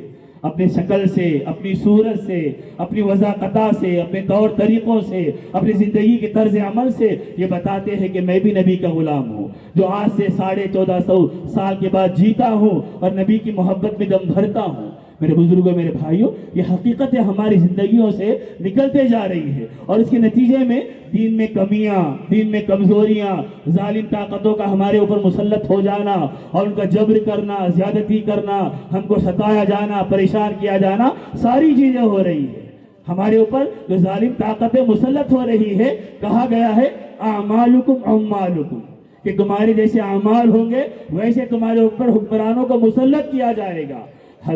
اپنے شکل سے، اپنی صورت سے، اپنی وضاقتہ سے، اپنے طور طریقوں سے، اپنی زندگی کے طرز عمل سے یہ بتاتے ہیں کہ میں بھی نبی کا غلام ہوں، جو آج سے 1450 سال کے بعد جیتا ہوں اور نبی کی محبت میں دم بھرتا ہوں. میرے بزرگوں، میرے بھائیوں، یہ حقیقتیں ہماری زندگیوں سے نکلتے جا رہی ہے اور اس کے نتیجے میں دین میں کمیاں، دین میں کمزوریاں، ظالم طاقتوں کا ہمارے اوپر مسلط ہو جانا اور ان کا جبر کرنا، زیادتی کرنا، ہم کو ستایا جانا، پریشان کیا جانا، ساری چیزیں ہو رہی ہیں. ہمارے اوپر جو ظالم طاقتیں مسلط ہو رہی ہے، کہا گیا ہے اعمالکم عمالکم، کہ تمہارے جیسے اعمال ہوں گے ویسے تمہارے اوپر حکمرانوں کو مسلط کیا جائے گا.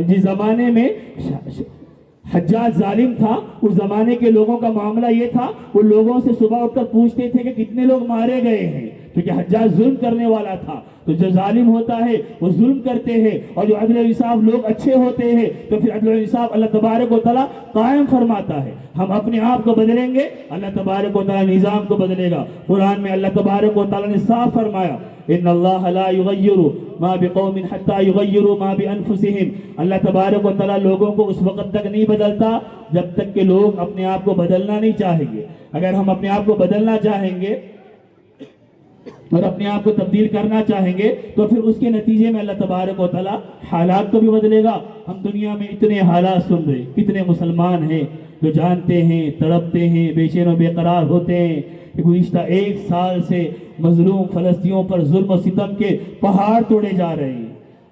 جس زمانے میں حجاج ظالم تھا، اس زمانے کے لوگوں کا معاملہ یہ تھا، وہ لوگوں سے صبح اٹھ کر پوچھتے تھے کہ کتنے لوگ مارے گئے ہیں، کیونکہ حجاج ظلم کرنے والا تھا. تو جو ظالم ہوتا ہے وہ ظلم کرتے ہیں، اور جو عدل و انصاف لوگ اچھے ہوتے ہیں تو پھر عدل و انصاف اللہ تبارک و تعالیٰ قائم فرماتا ہے. ہم اپنے آپ کو بدلیں گے، اللہ تبارک و تعالیٰ نظام کو بدلے گا. قرآن میں اللہ تبارک و تعالیٰ نے صاف فرمایا، ان اللہ لا یغیر ما بقوم حتی یغیروا ما بانفسہم. اللہ تبارک و تعالیٰ لوگوں کو اس وقت تک نہیں بدلتا جب تک کہ لوگ اپنے آپ کو بدلنا نہیں چاہیں گے. اگر ہم اپنے آپ کو بدلنا چاہیں گے اور اپنے آپ کو تبدیل کرنا چاہیں گے تو پھر اس کے نتیجے میں اللہ تبارک و تعالیٰ حالات کو بھی بدلے گا. ہم دنیا میں اتنے حالات سن رہے، کتنے مسلمان ہیں جو جانتے ہیں، تڑپتے ہیں، بے چین و بے قرار ہوتے ہیں کہ گزشتہ 1 سال سے مظلوم فلسطینیوں پر ظلم و ستم کے پہاڑ توڑے جا رہے ہیں،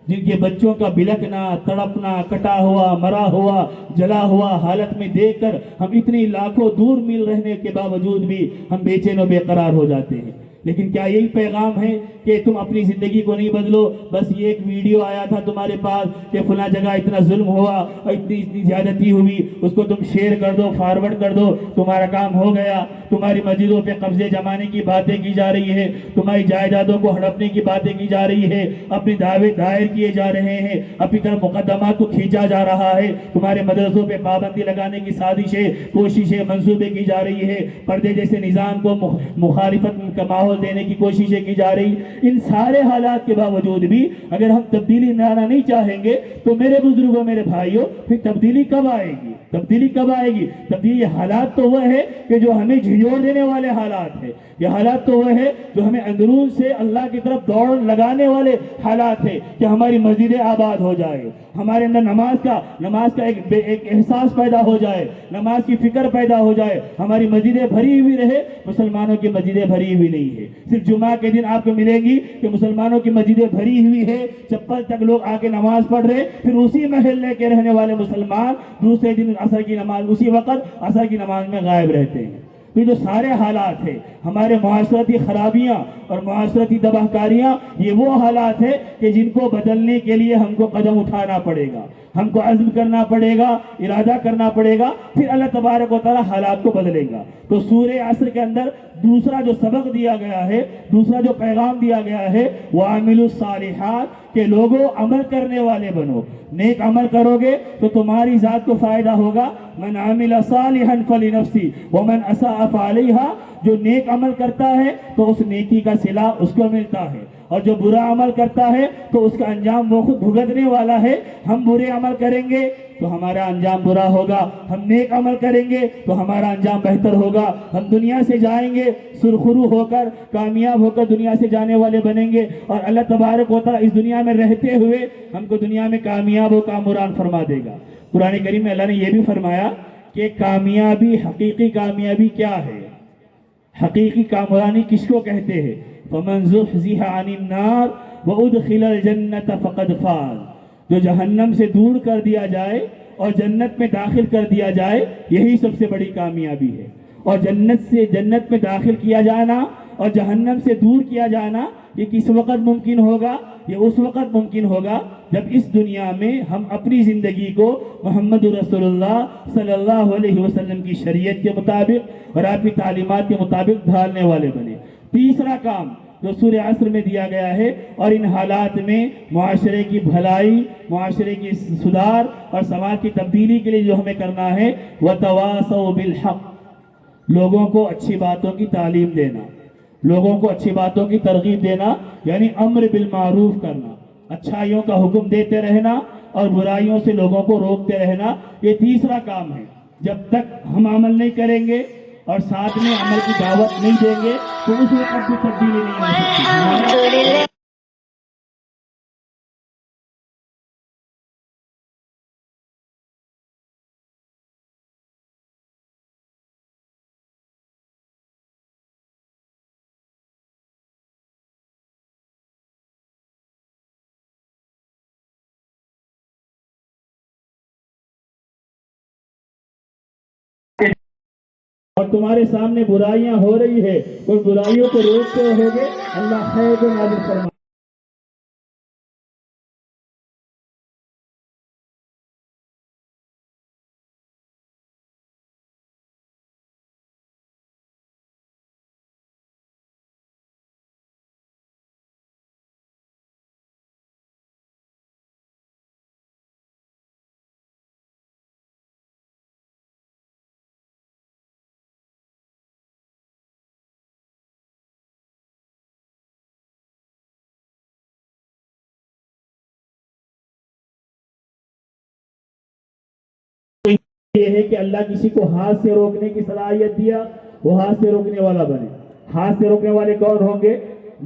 جن کے بچوں کا بلکنا، تڑپنا، کٹا ہوا، مرا ہوا، جلا ہوا حالت میں دیکھ کر ہم اتنی لاکھوں دور میل رہنے کے باوجود بھی ہم بے چین و بے قرار ہو جاتے ہیں. لیکن کیا یہی پیغام ہے کہ تم اپنی زندگی کو نہیں بدلو؟ بس یہ ایک ویڈیو آیا تھا تمہارے پاس کہ فلاں جگہ اتنا ظلم ہوا اور اتنی زیادتی ہوئی، اس کو تم شیئر کر دو، فارورڈ کر دو، تمہارا کام ہو گیا؟ تمہاری مسجدوں پہ قبضے جمانے کی باتیں کی جا رہی ہے، تمہاری جائیدادوں کو ہڑپنے کی باتیں کی جا رہی ہے، اپنے دعوے دائر کیے جا رہے ہیں، اپنی طرف مقدمات کو کھینچا جا رہا ہے، تمہارے مدرسوں پہ پابندی لگانے کی سازشیں، کوششیں، منصوبے کی جا رہی ہے، پردے جیسے نظام کو مخالفت کا ماحول دینے کی کوششیں کی جا رہی۔ ان سارے حالات کے باوجود بھی اگر ہم تبدیلی لانا نہیں چاہیں گے تو میرے بزرگوں، میرے بھائیوں، پھر تبدیلی کب آئے گی؟ تبدیلی کب آئے گی؟ تبدیلی حالات تو وہ ہے کہ جو ہمیں جھنجھوڑ دینے والے حالات ہیں، یہ حالات تو وہ ہے جو ہمیں اندرون سے اللہ کی طرف دوڑ لگانے والے حالات ہیں کہ ہماری مسجدیں آباد ہو جائے، ہمارے اندر نماز کا ایک احساس پیدا ہو جائے، نماز کی فکر پیدا ہو جائے، ہماری مسجدیں بھری ہوئی رہے۔ مسلمانوں کی مسجدیں بھری ہوئی نہیں ہے، صرف جمعہ کے دن آپ کو ملیں گی کہ مسلمانوں کی مسجدیں بھری ہوئی ہے، چپل تک لوگ آ کے نماز پڑھ رہے، پھر اسی محلے کے رہنے والے مسلمان دوسرے دن عصر کی نماز، اسی وقت عصر کی نماز میں غائب رہتے ہیں۔ یہ جو سارے حالات ہیں، ہمارے معاشرتی خرابیاں اور معاشرتی تباہکاریاں، یہ وہ حالات ہیں کہ جن کو بدلنے کے لیے ہم کو قدم اٹھانا پڑے گا، ہم کو عزم کرنا پڑے گا، ارادہ کرنا پڑے گا، پھر اللہ تبارک و تعالی حالات کو بدلے گا۔ تو سورہ عصر کے اندر دوسرا جو سبق دیا گیا ہے، دوسرا جو پیغام دیا گیا ہے، وَعَمِلُوا الصَّالِحَاتِ، کہ لوگوں عمل کرنے والے بنو، نیک عمل کرو گے تو تمہاری ذات کو فائدہ ہوگا۔ من عمل صالحا فلنفسی ومن اساء فعلیہا، جو نیک عمل کرتا ہے تو اس نیکی کا صلہ اس کو ملتا ہے، اور جو برا عمل کرتا ہے تو اس کا انجام وہ خود بھگتنے والا ہے۔ ہم برے عمل کریں گے تو ہمارا انجام برا ہوگا، ہم نیک عمل کریں گے تو ہمارا انجام بہتر ہوگا۔ ہم دنیا سے جائیں گے سرخرو ہو کر، کامیاب ہو کر دنیا سے جانے والے بنیں گے، اور اللہ تبارک و تعالی اس دنیا میں رہتے ہوئے ہم کو دنیا میں کامیاب و کامران فرما دے گا۔ قرآن کریم میں اللہ نے یہ بھی فرمایا کہ کامیابی، حقیقی کامیابی کیا ہے، حقیقی کامرانی کس کو کہتے ہیں؟ فَمَنْ زُحْزِحَ عَنِ النَّارِ وَأُدْخِلَ الْجَنَّةَ فَقَدْ فَازَ، جو جہنم سے دور کر دیا جائے اور جنت میں داخل کر دیا جائے، یہی سب سے بڑی کامیابی ہے۔ اور جنت میں داخل کیا جانا اور جہنم سے دور کیا جانا، یہ کس وقت ممکن ہوگا؟ یہ اس وقت ممکن ہوگا جب اس دنیا میں ہم اپنی زندگی کو محمد رسول اللہ صلی اللہ علیہ وسلم کی شریعت کے مطابق اور آپ کی تعلیمات کے مطابق ڈھالنے والے بنے۔ تیسرا کام جو سورہ عصر میں دیا گیا ہے، اور ان حالات میں معاشرے کی بھلائی، معاشرے کی سدھار اور سماج کی تبدیلی کے لیے جو ہمیں کرنا ہے، وَتَوَاصَوْا بِالْحَقِّ، لوگوں کو اچھی باتوں کی تعلیم دینا، لوگوں کو اچھی باتوں کی ترغیب دینا، یعنی امر بالمعروف کرنا، اچھائیوں کا حکم دیتے رہنا اور برائیوں سے لوگوں کو روکتے رہنا، یہ تیسرا کام ہے۔ جب تک ہم عمل نہیں کریں گے اور ساتھ میں عمل کی دعوت نہیں دیں گے تو اس وقت بھی تبدیلی نہیں آ سکتی۔ اور تمہارے سامنے برائیاں ہو رہی ہے، ان برائیوں کو روکتے رہو گے، اللہ خیر کو نازل فرمائے۔ یہ ہے کہ اللہ کسی کو ہاتھ سے روکنے کی صلاحیت دیا، وہ ہاتھ سے روکنے والا بنے۔ ہاتھ سے روکنے والے کون ہوں گے؟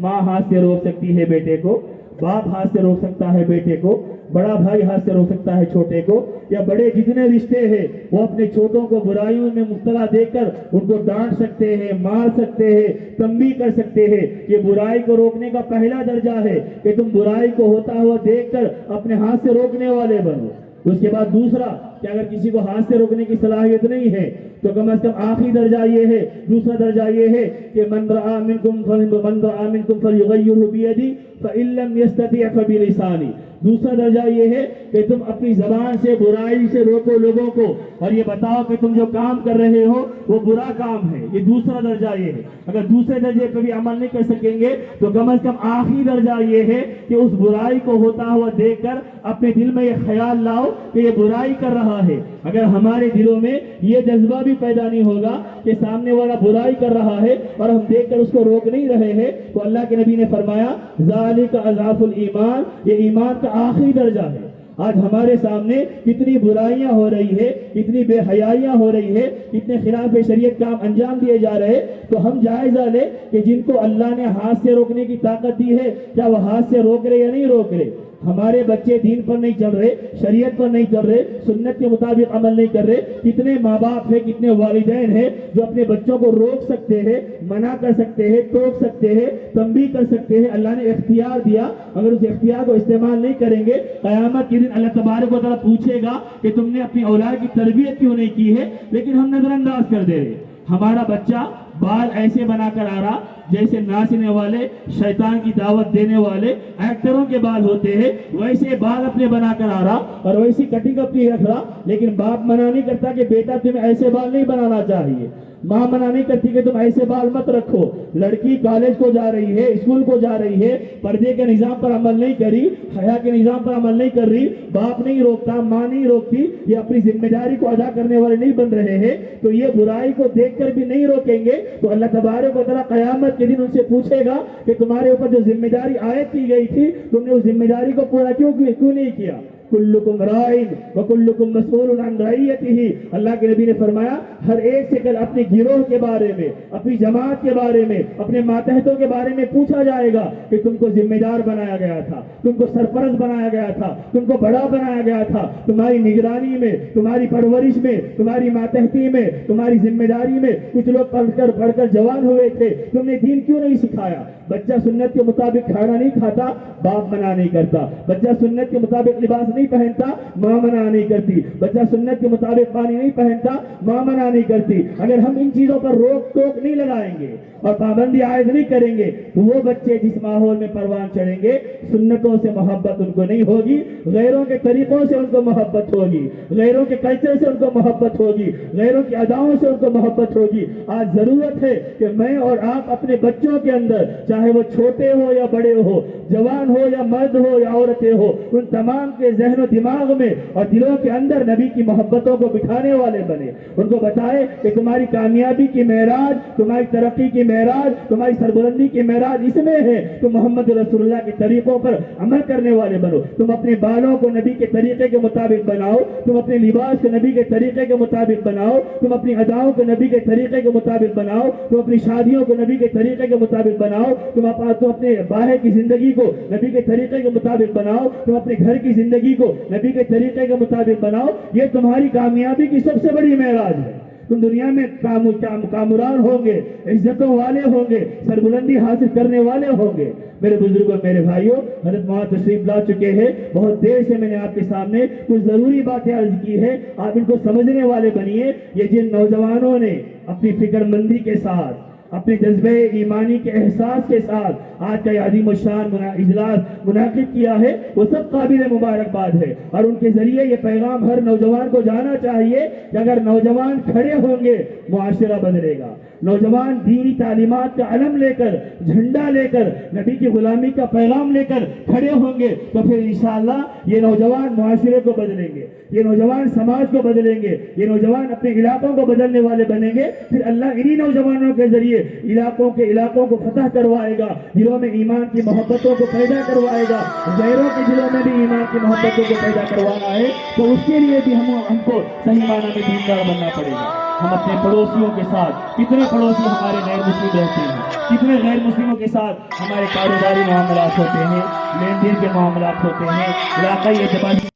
ماں ہاتھ سے روک سکتی ہے بیٹے کو، باپ ہاتھ سے روک سکتا ہے بیٹے کو، بڑا بھائی ہاتھ سے روک سکتا ہے چھوٹے کو، یا بڑے جتنے رشتے ہیں وہ اپنے چھوٹوں کو برائیوں میں مبتلا دیکھ کر ان کو ڈانٹ سکتے ہیں، مار سکتے ہیں، تنبیہ کر سکتے ہیں۔ یہ برائی کو روکنے کا پہلا درجہ ہے کہ تم برائی کو ہوتا ہوا دیکھ کر اپنے ہاتھ سے روکنے والے بنو۔ اس کے بعد دوسرا کہ اگر کسی کو ہاتھ سے روکنے کی صلاحیت نہیں ہے تو کم از کم آخری درجہ یہ ہے، دوسرا درجہ یہ ہے کہ من رأى منكم فليغيره بيده فإن لم يستطع فبلسانه. دوسرا درجہ یہ ہے کہ تم اپنی زبان سے برائی سے روکو لوگوں کو اور یہ بتاؤ کہ تم جو کام کر رہے ہو وہ برا کام ہے. یہ دوسرا درجہ یہ ہے. اگر دوسرے درجے پہ بھی عمل نہیں کر سکیں گے تو کم از کم آخری درجہ یہ ہے کہ اس برائی کو ہوتا ہوا دیکھ کر اپنے دل میں یہ خیال لاؤ کہ یہ برائی کر رہا ہے. اگر ہمارے دلوں میں یہ جذبہ بھی پیدا نہیں ہوگا کہ سامنے والا برائی کر رہا ہے اور ہم دیکھ کر اس کو روک نہیں رہے ہیں تو اللہ کے نبی نے فرمایا ذالک اضعاف الایمان، یہ ایمان کا آخری درجہ ہے. آج ہمارے سامنے کتنی برائیاں ہو رہی ہے، کتنی بے حیائیاں ہو رہی ہے، کتنے خلاف شریعت کام انجام دیے جا رہے. تو ہم جائزہ لیں کہ جن کو اللہ نے ہاتھ سے روکنے کی طاقت دی ہے کیا وہ ہاتھ سے روک رہے یا نہیں روک رہے. ہمارے بچے دین پر نہیں چل رہے، شریعت پر نہیں چل رہے، سنت کے مطابق عمل نہیں کر رہے. کتنے ماں باپ ہیں، کتنے والدین ہیں جو اپنے بچوں کو روک سکتے ہیں، منع کر سکتے ہیں، ٹوک سکتے ہیں، تنبیہ کر سکتے ہیں. اللہ نے اختیار دیا، اگر اس اختیار کو استعمال نہیں کریں گے قیامت کے دن اللہ تبارک و تعالیٰ پوچھے گا کہ تم نے اپنی اولاد کی تربیت کیوں نہیں کی ہے. لیکن ہم نظر انداز کر دے رہے. ہمارا بچہ بال ایسے بنا کر آ رہا جیسے ناچنے والے، شیطان کی دعوت دینے والے ایکٹروں کے بال ہوتے ہیں، ویسے بال اپنے بنا کر آ رہا اور ویسی کٹنگ اپنی رکھ رہا. لیکن باپ منع نہیں کرتا کہ بیٹا تمہیں ایسے بال نہیں بنانا چاہیے. ماں منع نہیں کرتی کہ تم ایسے بال مت رکھو. لڑکی کالج کو جا رہی ہے، اسکول کو جا رہی ہے، پردے کے نظام پر عمل نہیں کری، حیا کے نظام پر عمل نہیں کر رہی، باپ نہیں روکتا، ماں نہیں روکتی، یہ اپنی ذمہ داری کو ادا کرنے والے نہیں بن رہے ہیں. تو یہ برائی کو دیکھ کر بھی نہیں روکیں گے تو اللہ تبارک و تعالیٰ قیامت کے دن ان سے پوچھے گا کہ تمہارے اوپر جو ذمہ داری عائد کی گئی تھی تم نے اس ذمہ داری کو پورا کیوں نہیں کیا. کلکم رائن وکلکم مسئول عن رعیتہ. اللہ کے نبی نے فرمایا ہر ایک سے کل اپنے گروہ کے بارے میں، اپنی جماعت کے بارے میں، اپنے ماتحتوں کے بارے میں پوچھا جائے گا کہ تم کو ذمہ دار بنایا گیا تھا، تم کو سرپرست بنایا گیا تھا، تم کو بڑا بنایا گیا تھا، تمہاری نگرانی میں، تمہاری پرورش میں، تمہاری ماتحتی میں، تمہاری ذمہ داری میں کچھ لوگ پڑھ کر جوان ہوئے تھے، تم نے دین کیوں نہیں سکھایا. بچہ سنت کے مطابق کھانا نہیں کھاتا، باپ منع نہیں کرتا. بچہ سنت کے مطابق لباس نہیں پہنتا، ماں منع نہیں کرتی. بچہ سنت کے مطابق پانی نہیں پہنتا، ماں منع نہیں کرتی. اگر ہم ان چیزوں پر روک ٹوک نہیں لگائیں گے اور پابندی عائد نہیں کریں گے تو وہ بچے جس ماحول میں پروان چڑھیں گے سنتوں سے محبت ان کو نہیں ہوگی، غیروں کے طریقوں سے ان کو محبت ہوگی، غیروں کے کلچر سے ان کو محبت ہوگی، غیروں کی اداؤں سے ان کو محبت ہوگی. آج ضرورت ہے کہ میں اور آپ اپنے بچوں کے اندر چاہے وہ چھوٹے ہو یا بڑے ہو، جوان ہو یا مرد ہو یا عورتیں ہو، ان تمام کے ذہن و دماغ میں اور دلوں کے اندر نبی کی محبتوں کو بٹھانے والے بنے. ان کو بتائے کہ تمہاری کامیابی کی معراج، تمہاری ترقی کی معراج، تمہاری سربلندی کی معراج اس میں ہے تم محمد رسول اللہ کے طریقوں پر عمل کرنے والے بنو. تم اپنے بالوں کو نبی کے طریقے کے مطابق بناؤ، تم اپنے لباس کو نبی کے طریقے کے مطابق بناؤ، تم اپنی اداؤں کو نبی کے طریقے کے مطابق بناؤ، تم اپنی شادیوں کو نبی کے طریقے کے مطابق بناؤ، تم اپنے باہر کی زندگی کو نبی کے طریقے کے مطابق بناؤ، تم اپنے گھر کی زندگی کو نبی کے طریقے کے مطابق بناؤ. یہ تمہاری کامیابی کی سب سے بڑی معراج ہے. تم دنیا میں کامران ہوں گے، عزتوں والے ہوں گے، سربلندی حاصل کرنے والے ہوں گے. میرے بزرگوں، میرے بھائیوں، حضرت مولانا تشریف لا چکے ہیں. بہت دیر سے میں نے آپ کے سامنے کچھ ضروری باتیں عرض کی ہے، آپ ان کو سمجھنے والے بنیے. یہ جن نوجوانوں نے اپنی فکر مندی کے ساتھ، اپنے جذبے ایمانی کے احساس کے ساتھ آج کا یہ عظیم الشان اجلاس منعقد کیا ہے وہ سب قابل مبارکباد ہے. اور ان کے ذریعے یہ پیغام ہر نوجوان کو جانا چاہیے کہ اگر نوجوان کھڑے ہوں گے معاشرہ بدلے گا. نوجوان دینی تعلیمات کا علم لے کر، جھنڈا لے کر، نبی کی غلامی کا پیغام لے کر کھڑے ہوں گے تو پھر انشاءاللہ یہ نوجوان معاشرے کو بدلیں گے، یہ نوجوان سماج کو بدلیں گے، یہ نوجوان اپنے علاقوں کو بدلنے والے بنیں گے. پھر اللہ انہی نوجوانوں کے ذریعے علاقوں کو فتح کروائے گا، دلوں میں ایمان کی محبتوں کو پیدا کروائے گا. غیروں کے دلوں میں بھی ایمان کی محبتوں کو پیدا کروانا ہے تو اس کے لیے بھی ہم کو صحیح معنی میں دیندار بننا پڑے گا. ہم اپنے پڑوسیوں کے ساتھ، کتنے پڑوسی ہمارے غیر مسلم رہتے ہیں، کتنے غیر مسلموں کے ساتھ ہمارے کاروباری معاملات ہوتے ہیں، لین دین کے معاملات ہوتے ہیں، علاقائی اعتبار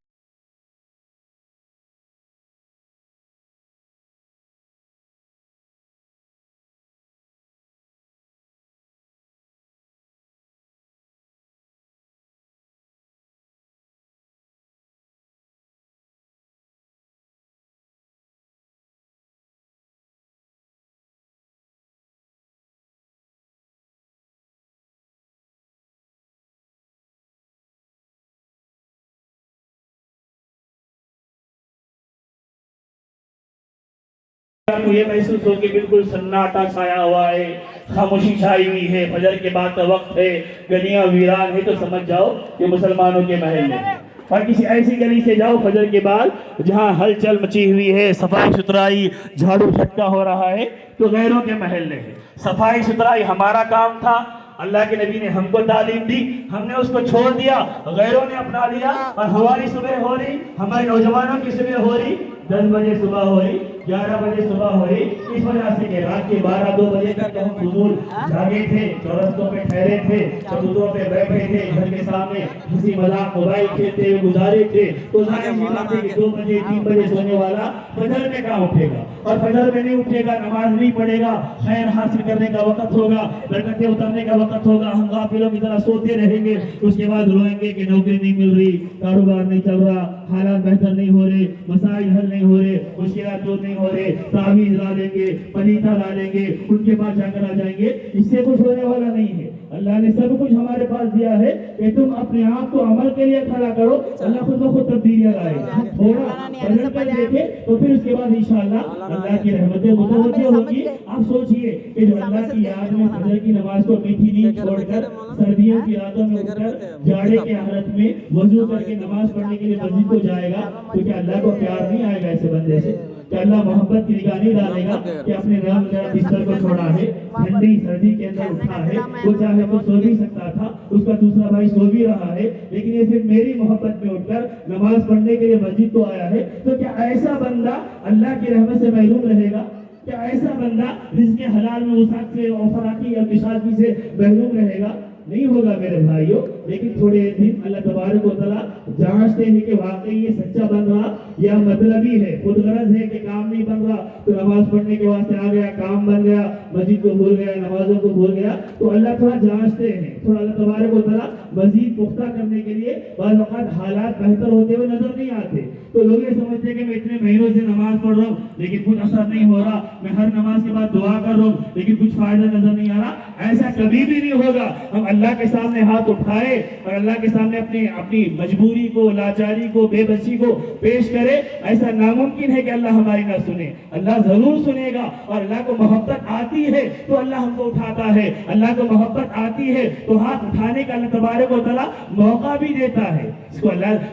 کو یہ محسوس ہو کہ بالکل سناٹا چھایا ہوا ہے، خاموشی چھائی ہوئی ہے، فجر کے بعد کا وقت ہے، گلیاں ویران ہے، تو سمجھ جاؤ کہ مسلمانوں کے محل ہے۔ اور کسی ایسی گلی سے جاؤ فجر کے بعد جہاں ہلچل مچی ہوئی ہے، صفائی ستھرائی، جھاڑو جھٹکا ہو رہا ہے، تو غیروں کے محل ہے۔ صفائی ستھرائی ہمارا کام تھا، اللہ کے نبی نے ہم کو تعلیم دی، ہم نے اس کو چھوڑ دیا، غیروں نے اپنا لیا، اور ہماری صبح ہو رہی، ہمارے نوجوانوں کی صبح ہو رہی 10 بجے صبح ہو رہی، 11 بجے صبح ہو رہی، اس وجہ سے کہ رات کے 12-2 بجے تک ہم فضول جاگے تھے، چورستوں پہ ٹھہرے تھے، چبوتروں پہ بیٹھے تھے، گھر کے سامنے ہنسی مذاق موبائل کھیلتے ہوئے گزارے تھے، تو ظاہر سی بات ہے کہ 2 بجے 3 بجے سونے والا فجر میں کہاں اٹھے گا، اور فجر میں نہیں اٹھے گا، نماز نہیں پڑھے گا، خیر حاصل کرنے کا وقت ہوگا، برکتیں اترنے کا وقت ہوگا، ہم غافلوں کی طرح سوتے رہیں گے، اس کے بعد روئیں گے کہ نوکری نہیں مل رہی، کاروبار نہیں چل رہا، حالات بہتر نہیں ہو رہے، مسائل حل نہیں ہو رہے، مشکلات دور نہیں ہو رہے، تعویذ لا لیں گے، پلیتا لا لیں گے، ان کے پاس جا کر آ جائیں گے، اس سے کچھ ہونے والا نہیں ہے۔ اللہ نے سب کچھ ہمارے پاس دیا ہے کہ تم اپنے آپ کو عمل کے لیے کھڑا کرو، اللہ خود بخود تبدیلیاں لائے گا۔ تھوڑا بدل کر دیکھے تو پھر اس کے بعد انشاءاللہ اللہ کی رحمتیں متوجہ ہوگی۔ آپ سوچئے کہ جو اللہ کی یاد میں فجر کی نماز کو میٹھی نیند چھوڑ کر سردیوں کی راتوں میں اٹھ کر جاڑے کے حالت میں وضو کر کے نماز پڑھنے کے لیے مسجد کو جائے گا، تو کیا اللہ کو پیار نہیں آئے گا ایسے بندے سے؟ کہ اللہ محبت کی نگاہ نہیں ڈالے گا کہ اپنے نام کا بستر کو چھوڑا ہے، ٹھنڈی سردی کے اندر اٹھا ہے، وہ چاہے تو سو بھی سکتا تھا، اس کا دوسرا بھائی سو بھی رہا ہے، لیکن یہ صرف میری محبت میں اٹھ کر نماز پڑھنے کے لیے مسجد کو آیا ہے، تو کیا ایسا بندہ اللہ کی رحمت سے محروم رہے گا؟ کیا ایسا بندہ رزق حلال میں وسعت سے اور فراخی اور کشادگی سے محروم رہے گا؟ نہیں ہوگا میرے بھائیوں۔ لیکن تھوڑے دن اللہ تبارک و تعالیٰ جانچتے ہیں کہ واقعی یہ سچا بن رہا یا مطلبی ہے، خود غرض ہے کہ کام نہیں بن رہا، تو نماز پڑھنے کے واسطے آ گیا، کام بن گیا، مسجد کو بھول گیا، نمازوں کو بھول گیا، تو اللہ تھوڑا جانچتے ہیں، تھوڑا اللہ تبارک و تعالیٰ مزید پختہ کرنے کے لیے بعض اوقات حالات بہتر ہوتے ہوئے نظر نہیں آتے، تو لوگ یہ سمجھتے ہیں کہ میں اتنے مہینوں سے نماز پڑھ رہا ہوں لیکن کچھ اثر نہیں ہو رہا، میں ہر نماز کے بعد دعا کر رہا ہوں لیکن کچھ فائدہ نظر نہیں آ رہا۔ ایسا کبھی بھی نہیں ہوگا۔ ہم اللہ کے سامنے ہاتھ اٹھائے اور اللہ کے سامنے اپنی مجبوری کو، لاچاری کو، بے بسی کو پیش کرے، ایسا ناممکن ہے کہ اللہ ہماری نہ سنے۔ اللہ ضرور سنے گا، اور اللہ کو محبت آتی ہے تو اللہ ہم کو اٹھاتا ہے، اللہ کو محبت آتی ہے تو ہاتھ اٹھانے کا اللہ تبارک و تعالیٰ موقع بھی دیتا ہے۔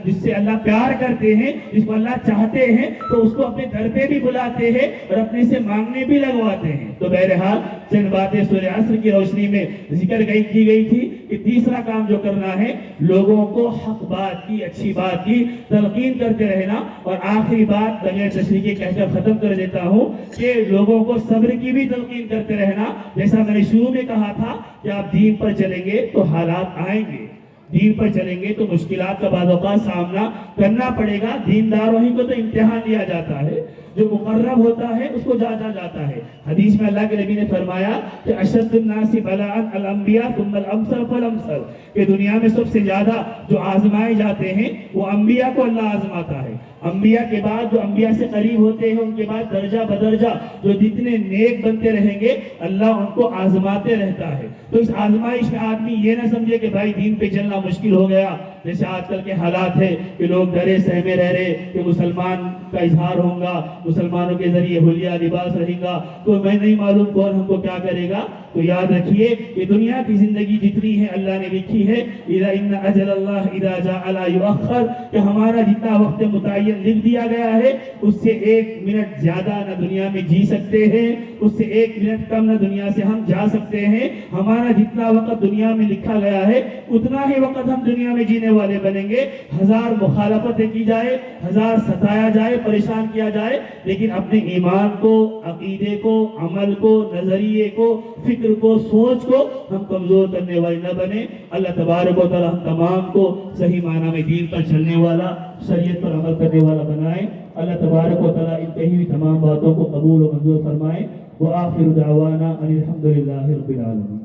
جس سے اللہ پیار کرتے ہیں، جس کو اللہ چاہتے ہیں، تو اس کو اپنے گھر پہ بھی بلاتے ہیں اور اپنے سے مانگنے بھی لگواتے ہیں۔ تو بہرحال چند باتیں سورہ عصر کی روشنی میں ذکر کی گئی تھی کہ تیسرا کام جو کرنا ہے، لوگوں کو حق بات کی، اچھی بات کی تلقین کرتے رہنا، اور آخری بات بغیر تشریح کے کہہ کر ختم کر دیتا ہوں کہ لوگوں کو صبر کی بھی تلقین کرتے رہنا۔ جیسا میں نے شروع میں کہا تھا کہ آپ دین پر چلیں گے تو حالات آئیں گے، دین پر چلیں گے تو مشکلات کا بعض اوقات سامنا کرنا پڑے گا۔ دینداروں ہی کو تو امتحان دیا جاتا ہے، جو مقرب ہوتا ہے اس کو جانچا جاتا ہے۔ حدیث میں اللہ کے نبی نے فرمایا کہ اشد الناس بلاء الانبیاء ثم الامثل فالامثل، کہ دنیا میں سب سے زیادہ جو آزمائے جاتے ہیں وہ انبیاء کو اللہ آزماتا ہے۔ انبیاء کے بعد جو انبیاء سے قریب ہوتے ہیں، ان کے بعد درجہ بدرجہ جو جتنے نیک بنتے رہیں گے اللہ ان کو آزماتے رہتا ہے۔ تو اس آزمائش میں آدمی یہ نہ سمجھے کہ بھائی دین پہ چلنا مشکل ہو گیا، جیسے آج کل کے حالات ہے کہ لوگ ڈرے سہمے رہ رہے کہ مسلمان کا اظہار ہوگا، مسلمانوں کے ذریعے حلیہ لباس رہے گا، تو میں نہیں معلوم کون ہم کو کیا کرے گا۔ تو یاد رکھیے کہ دنیا کی زندگی جتنی ہے اللہ نے لکھی ہے، اذا ان اجل اللہ اذا جاء لا یؤخر، کہ ہمارا جتنا وقت متعین لکھ دیا گیا ہے اس سے 1 منٹ زیادہ نہ دنیا میں جی سکتے ہیں، اس سے 1 منٹ کم نہ دنیا سے ہم جا سکتے ہیں۔ ہمارا جتنا وقت دنیا میں لکھا گیا ہے اتنا ہی وقت ہم دنیا میں جینے والے بنیں گے۔ 1000 مخالفتیں کی جائے، 1000 ستایا جائے، پریشان کیا جائے، لیکن اپنے ایمان کو، عقیدے کو، عمل کو، نظریے کو، فکر کو، سوچ کو ہم کمزور کرنے والے نہ بنے۔ اللہ تبارک و تعالی ہم تمام کو صحیح معنی میں دین پر چلنے والا، شریعت پر عمل کرنے والا بنائے۔ اللہ تبارک و تعالی ان کہی ہوئی تمام باتوں کو قبول و منظور فرمائے۔ وآخر دعوانا ان الحمد للہ رب العالمین۔